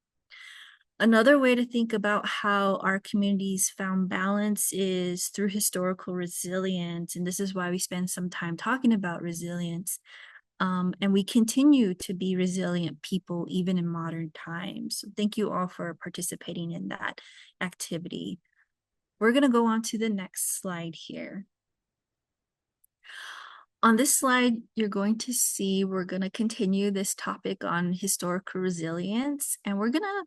Another way to think about how our communities found balance is through historical resilience. And this is why we spend some time talking about resilience. And we continue to be resilient people even in modern times. So thank you all for participating in that activity. We're going to go on to the next slide here. On this slide, you're going to see we're going to continue this topic on historical resilience, and we're going to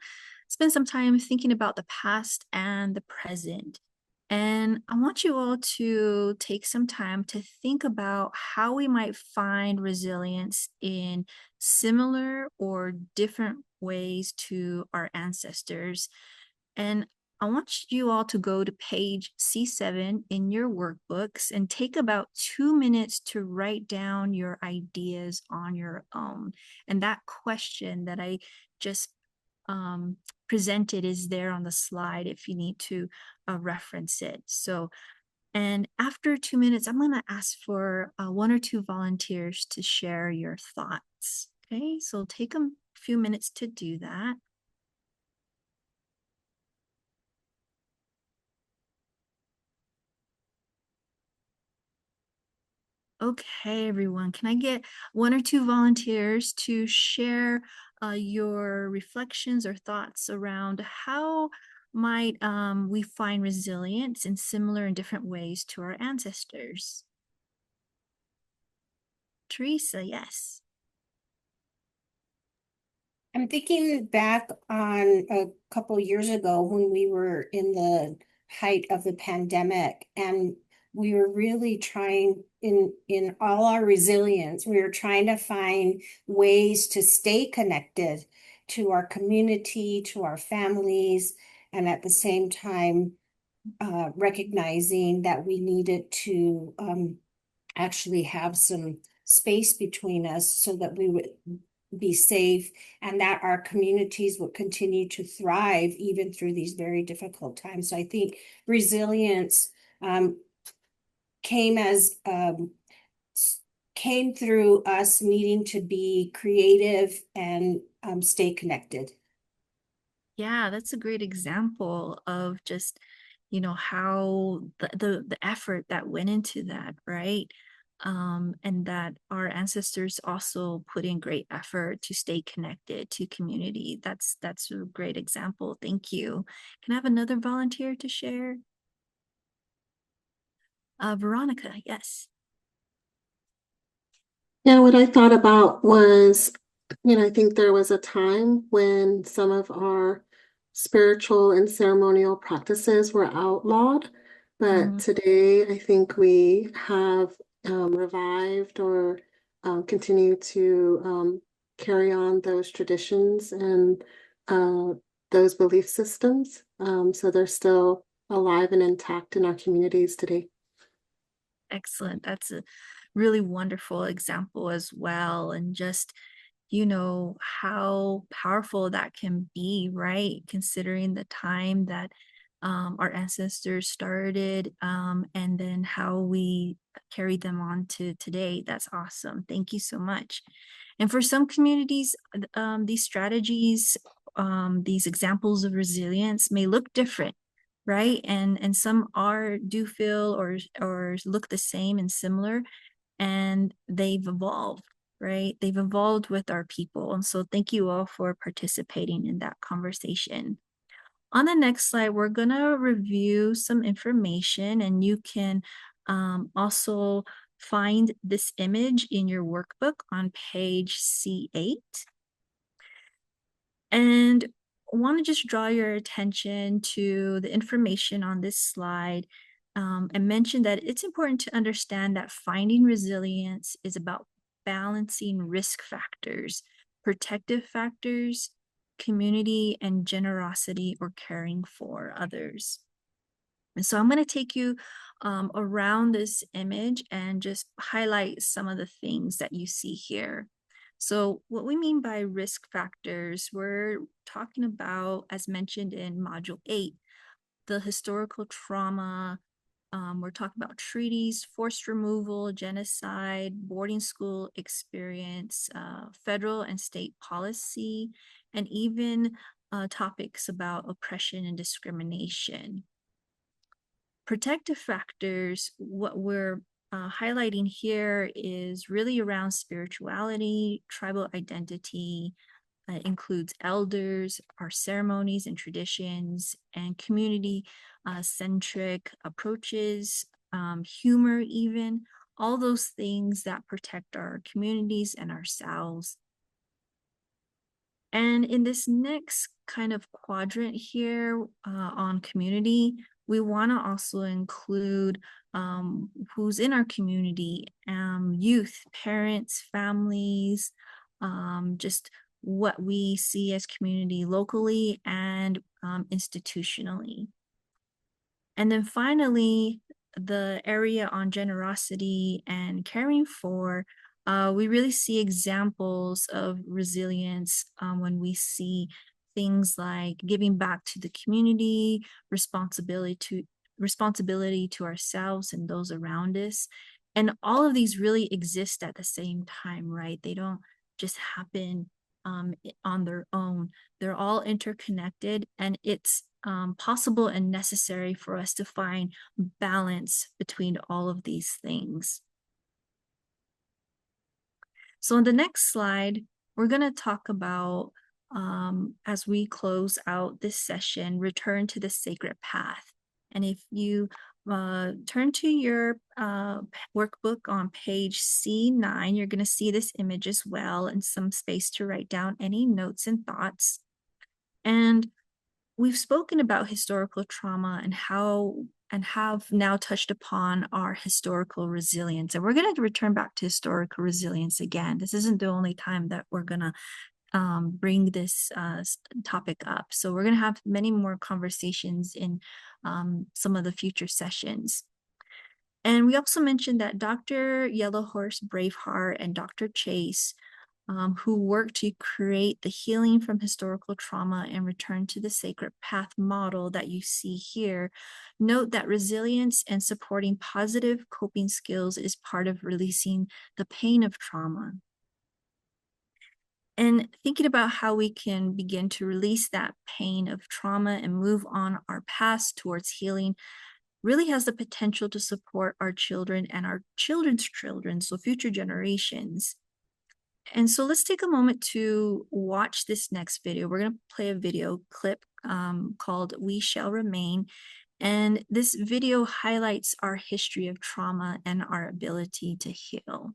spend some time thinking about the past and the present. And I want you all to take some time to think about how we might find resilience in similar or different ways to our ancestors. And I want you all to go to page C7 in your workbooks and take about 2 minutes to write down your ideas on your own. And that question that I just presented is there on the slide if you need to reference it. So, and after 2 minutes, I'm going to ask for 1 or 2 volunteers to share your thoughts. Okay, so take a few minutes to do that. Okay, everyone, can I get 1 or 2 volunteers to share your reflections or thoughts around how might we find resilience in similar and different ways to our ancestors? Teresa, yes. I'm thinking back on a couple years ago when we were in the height of the pandemic, and we were really trying in all our resilience, we were trying to find ways to stay connected to our community, to our families, and at the same time recognizing that we needed to actually have some space between us so that we would be safe and that our communities would continue to thrive even through these very difficult times. So I think resilience came as came through us needing to be creative and stay connected. Yeah, that's a great example of just, you know, how the effort that went into that, right? And that our ancestors also put in great effort to stay connected to community. That's a great example. Thank you. Can I have another volunteer to share? Veronica, yes. Yeah, what I thought about was, I think there was a time when some of our spiritual and ceremonial practices were outlawed, but today I think we have revived or continue to carry on those traditions and those belief systems. So they're still alive and intact in our communities today. Excellent. That's a really wonderful example as well. And just, you know, how powerful that can be, right? Considering the time that our ancestors started and then how we carried them on to today. That's awesome. Thank you so much. And for some communities, these strategies, these examples of resilience may look different, right? And some do feel or look the same and similar, and they've evolved, right? They've evolved with our people. And so thank you all for participating in that conversation. On the next slide, we're gonna review some information, and you can also find this image in your workbook on page C8. And I want to just draw your attention to the information on this slide and mention that it's important to understand that finding resilience is about balancing risk factors, protective factors, community, and generosity or caring for others. And so I'm going to take you around this image and just highlight some of the things that you see here. So what we mean by risk factors, we're talking about, as mentioned in Module 8, the historical trauma. We're talking about treaties, forced removal, genocide, boarding school experience, federal and state policy, and even topics about oppression and discrimination. Protective factors, what we're highlighting here is really around spirituality, tribal identity, includes elders, our ceremonies and traditions, and community centric approaches, humor even, all those things that protect our communities and ourselves. And in this next kind of quadrant here on community, we want to also include who's in our community, youth, parents, families, just what we see as community locally and institutionally. And then finally, the area on generosity and caring for, we really see examples of resilience when we see things like giving back to the community, responsibility to ourselves and those around us. And all of these really exist at the same time, right? They don't just happen on their own. They're all interconnected, and it's possible and necessary for us to find balance between all of these things. So on the next slide, we're going to talk about, as we close out this session, return to the sacred path. And if you turn to your workbook on page C9, you're going to see this image as well and some space to write down any notes and thoughts. And we've spoken about historical trauma and have now touched upon our historical resilience. And we're going to return back to historical resilience again. This isn't the only time that we're going to bring this topic up. So we're going to have many more conversations in some of the future sessions. And we also mentioned that Dr. Yellowhorse Braveheart and Dr. Chase, who worked to create the healing from historical trauma and return to the sacred path model that you see here, note that resilience and supporting positive coping skills is part of releasing the pain of trauma. And thinking about how we can begin to release that pain of trauma and move on our path towards healing really has the potential to support our children and our children's children, so future generations. And so let's take a moment to watch this next video. We're going to play a video clip called We Shall Remain. And this video highlights our history of trauma and our ability to heal.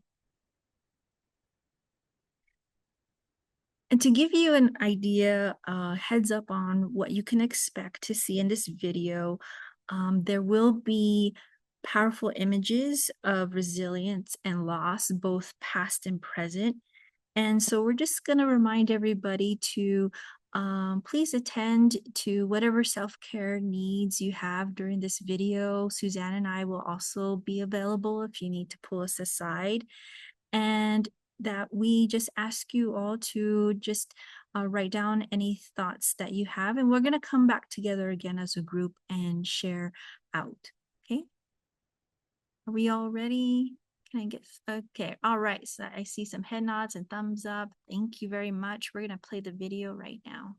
And to give you an idea, heads up on what you can expect to see in this video, there will be powerful images of resilience and loss, both past and present. And so we're just going to remind everybody to please attend to whatever self-care needs you have during this video. Suzanne and I will also be available if you need to pull us aside. And that we just ask you all to just write down any thoughts that you have. And we're going to come back together again as a group and share out. Okay? Are we all ready? Can I get, okay, all right. So I see some head nods and thumbs up. Thank you very much. We're going to play the video right now.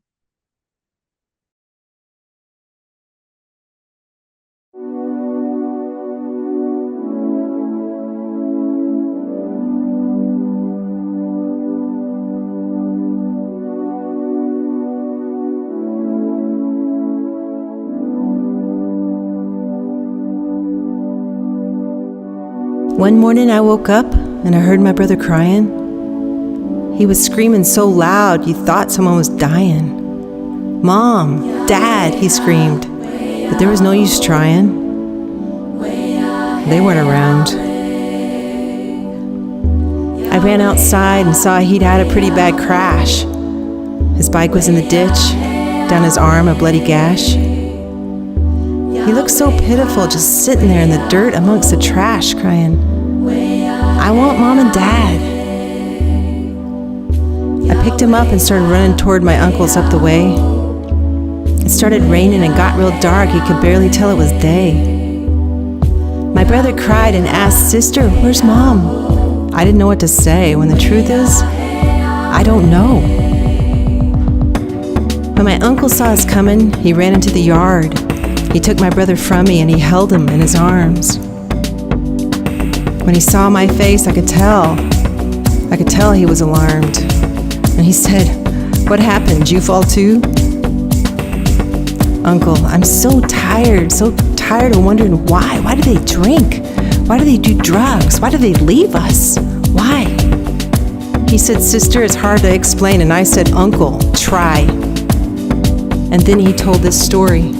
One morning I woke up and I heard my brother crying. He was screaming so loud you thought someone was dying. "Mom, Dad," he screamed, but there was no use trying. They weren't around. I ran outside and saw he'd had a pretty bad crash. His bike was in the ditch, down his arm a bloody gash. He looked so pitiful, just sitting there in the dirt amongst the trash, crying, "I want Mom and Dad." I picked him up and started running toward my uncle's up the way. It started raining and got real dark. He could barely tell it was day. My brother cried and asked, "Sister, where's Mom?" I didn't know what to say, when the truth is, I don't know. When my uncle saw us coming, he ran into the yard. He took my brother from me and he held him in his arms. When he saw my face, I could tell he was alarmed. And he said, "What happened? Did you fall too?" "Uncle, I'm so tired of wondering why. Why do they drink? Why do they do drugs? Why do they leave us? Why?" He said, "Sister, it's hard to explain." And I said, "Uncle, try." And then he told this story.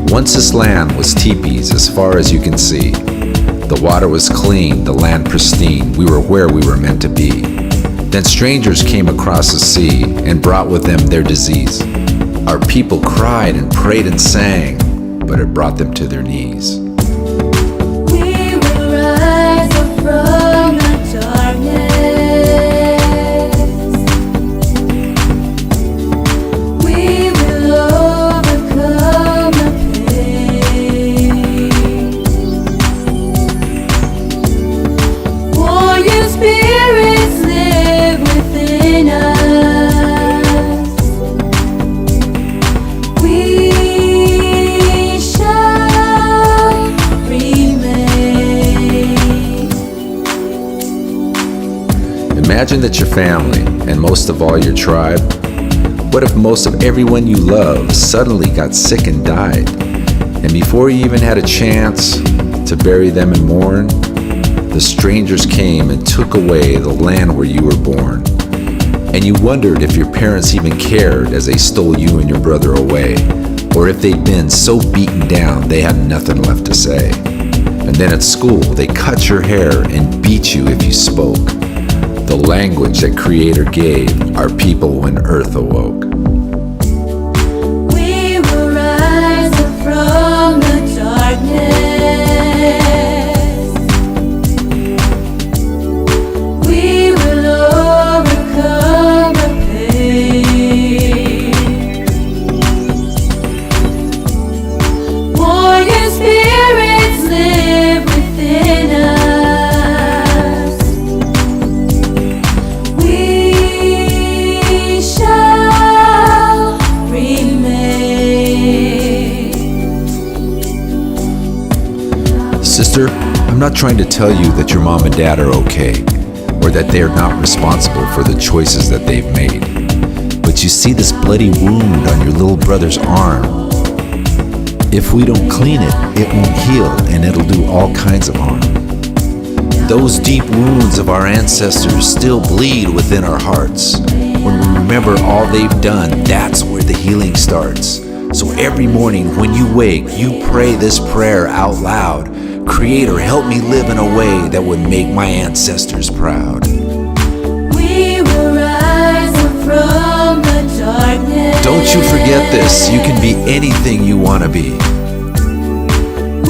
Once this land was teepees as far as you can see. The water was clean, the land pristine. We were where we were meant to be. Then strangers came across the sea and brought with them their disease. Our people cried and prayed and sang, but it brought them to their knees. We will rise up from the darkness. We will overcome the pain. Warrior spirits live within us. We shall remain. Imagine that your family, and most of all your tribe, what if most of everyone you love suddenly got sick and died? And before you even had a chance to bury them and mourn, the strangers came and took away the land where you were born. And you wondered if your parents even cared as they stole you and your brother away, or if they'd been so beaten down they had nothing left to say. And then at school, they cut your hair and beat you if you spoke the language that Creator gave our people when earth awoke. We will rise up from the darkness. We will overcome the pain. Warrior spirits live within us. We shall remain. Sister, I'm not trying to tell you that your mom and dad are okay, or that they are not responsible for the choices that they've made. But you see this bloody wound on your little brother's arm. If we don't clean it, it won't heal and it'll do all kinds of harm. Those deep wounds of our ancestors still bleed within our hearts. When we remember all they've done, that's where the healing starts. So every morning when you wake, you pray this prayer out loud. Creator, help me live in a way that would make my ancestors proud. We will rise up from the darkness. Don't you forget this. You can be anything you want to be.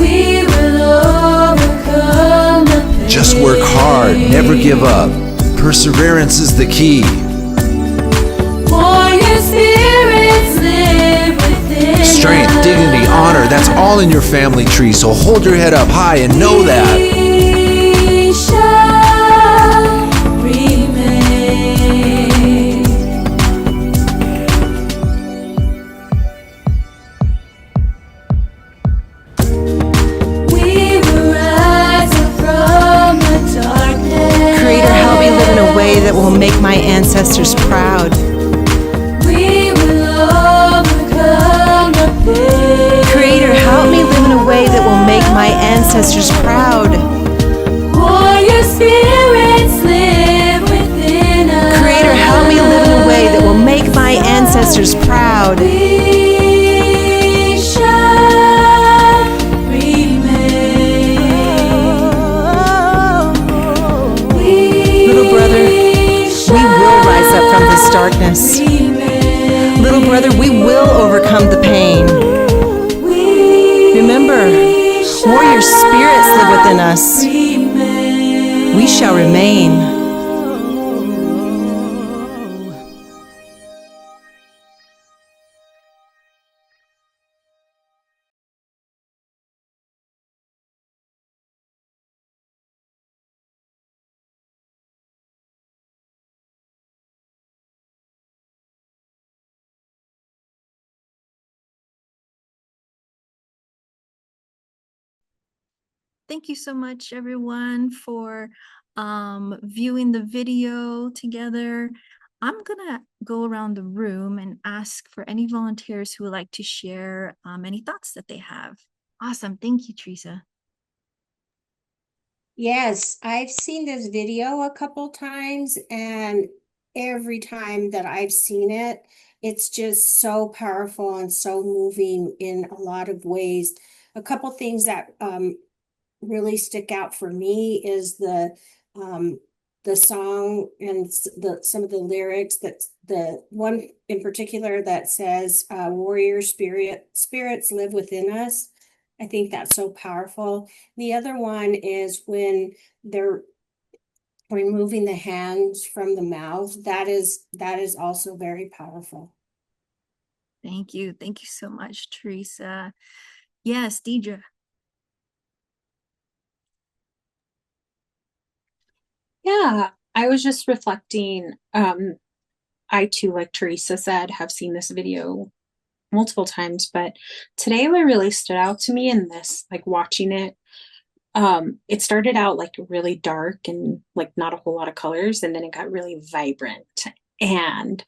We will overcome the pain. Just work hard, never give up. Perseverance is the key. Warrior spirits live within Strength, us. dignity, honor, that's all in your family tree. So hold your head up high and know that. We shall remain. We will rise up from the darkness. Creator, help me live in a way that will make my ancestors proud. We will overcome the pain. Creator, help me live in a way that will make my ancestors proud. Warrior spirits live within us. Creator, help me live in a way that will make my ancestors proud. We shall remain. Little brother, we will rise up from this darkness. Little brother, we will overcome the pain. Remember, warrior spirits live within us. We shall remain. Thank you so much, everyone, for viewing the video together. I'm gonna go around the room and ask for any volunteers who would like to share any thoughts that they have. Awesome. Thank you, Teresa. Yes, I've seen this video a couple times, and every time that I've seen it, it's just so powerful and so moving in a lot of ways. A couple things that really stick out for me is the song and some of the lyrics, that the one in particular that says warrior spirits live within us. I think that's so powerful. The other one is when they're removing the hands from the mouth. That is also very powerful. Thank you. Thank you so much, Teresa. Yes, Deidre. Yeah, I was just reflecting. I too, like Teresa said, have seen this video multiple times, but today what really stood out to me in this, like watching it, it started out like really dark and like not a whole lot of colors, and then it got really vibrant. And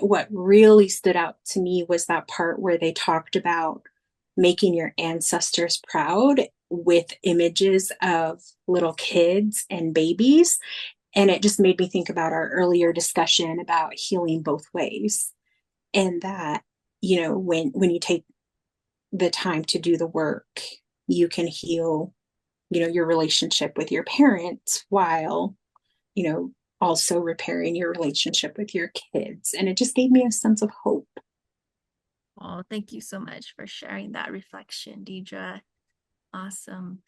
what really stood out to me was that part where they talked about making your ancestors proud with images of little kids and babies. And it just made me think about our earlier discussion about healing both ways. And that, you know, when you take the time to do the work, you can heal, you know, your relationship with your parents while, you know, also repairing your relationship with your kids. And it just gave me a sense of hope. Oh, thank you so much for sharing that reflection, Deidre. Awesome.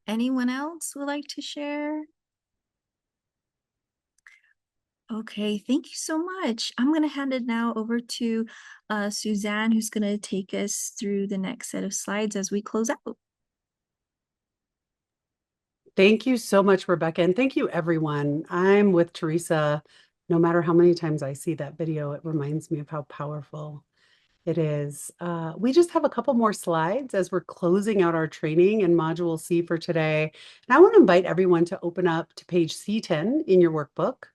Anyone else would like to share? Okay, thank you so much. I'm going to hand it now over to Suzanne, who's going to take us through the next set of slides as we close out. Thank you so much, Rebecca, and thank you, everyone. I'm with Teresa. No matter how many times I see that video, it reminds me of how powerful it is. We just have a couple more slides as we're closing out our training in Module C for today. And I want to invite everyone to open up to page C10 in your workbook.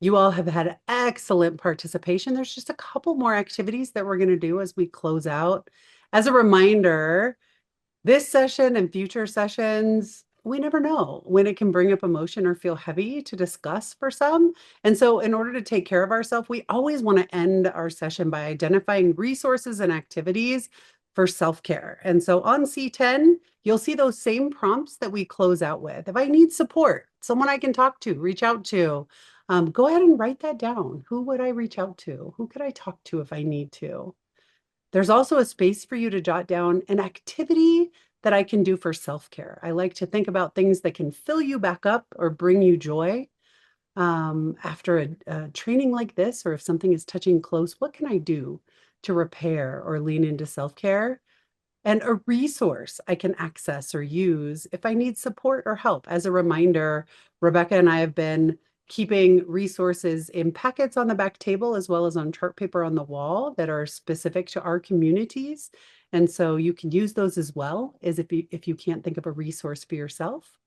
You all have had excellent participation. There's just a couple more activities that we're going to do as we close out. As a reminder, this session and future sessions, we never know when it can bring up emotion or feel heavy to discuss for some. And so in order to take care of ourselves, we always want to end our session by identifying resources and activities for self-care. And so on C10, you'll see those same prompts that we close out with. If I need support, someone I can talk to, reach out to, go ahead and write that down. Who would I reach out to? Who could I talk to if I need to? There's also a space for you to jot down an activity that I can do for self-care. I like to think about things that can fill you back up or bring you joy. After a training like this, or if something is touching close, what can I do to repair or lean into self-care? And a resource I can access or use if I need support or help. As a reminder, Rebecca and I have been keeping resources in packets on the back table as well as on chart paper on the wall that are specific to our communities. And so you can use those as well as if you can't think of a resource for yourself.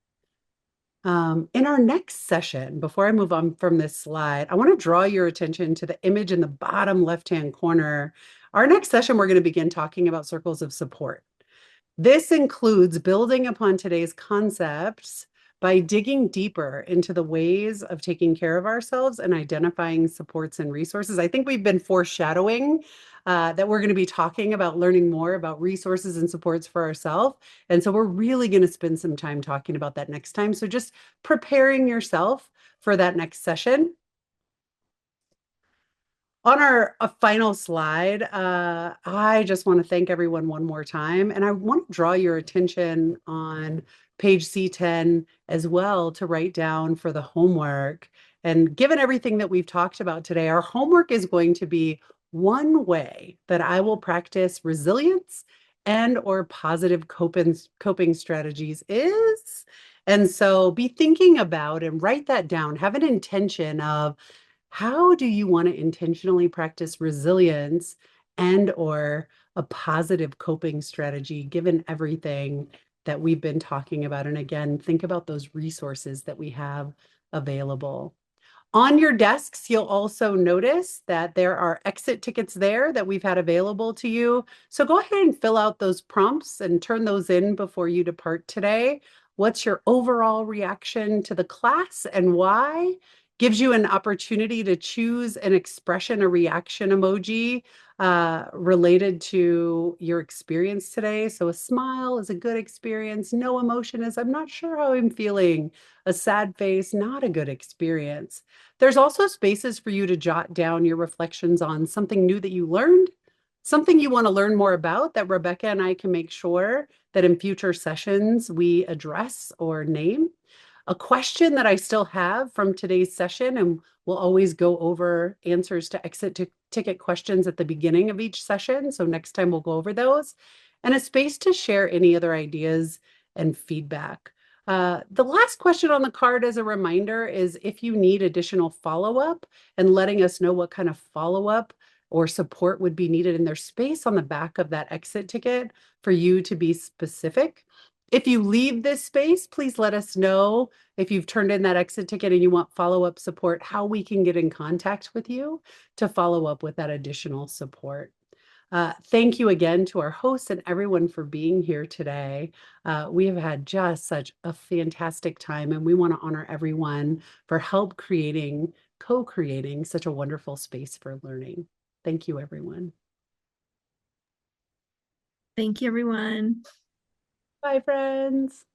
In our next session, before I move on from this slide, I want to draw your attention to the image in the bottom left-hand corner. Our next session, we're going to begin talking about circles of support. This includes building upon today's concepts by digging deeper into the ways of taking care of ourselves and identifying supports and resources. I think we've been foreshadowing that we're going to be talking about learning more about resources and supports for ourselves. And so we're really going to spend some time talking about that next time. So just preparing yourself for that next session. On our final slide, I just want to thank everyone one more time. And I want to draw your attention on page C10 as well to write down for the homework. And given everything that we've talked about today, our homework is going to be one way that I will practice resilience and or positive coping strategies is. And so be thinking about and write that down. Have an intention of how do you want to intentionally practice resilience and or a positive coping strategy given everything that we've been talking about? And again, think about those resources that we have available. On your desks, you'll also notice that there are exit tickets there that we've had available to you. So go ahead and fill out those prompts and turn those in before you depart today. What's your overall reaction to the class and why? gives you an opportunity to choose an expression, a reaction emoji related to your experience today. So a smile is a good experience. No emotion is, I'm not sure how I'm feeling. A sad face, not a good experience. There's also spaces for you to jot down your reflections on something new that you learned, something you want to learn more about that Rebecca and I can make sure that in future sessions we address or name. A question that I still have from today's session, and we'll always go over answers to exit ticket questions at the beginning of each session. So next time we'll go over those. And a space to share any other ideas and feedback. The last question on the card as a reminder is if you need additional follow-up and letting us know what kind of follow-up or support would be needed, in their space on the back of that exit ticket for you to be specific. If you leave this space, please let us know if you've turned in that exit ticket and you want follow-up support, how we can get in contact with you to follow up with that additional support. Thank you again to our hosts and everyone for being here today. We have had just such a fantastic time, and we want to honor everyone for help co-creating such a wonderful space for learning. Thank you, everyone. Thank you, everyone. Bye, friends.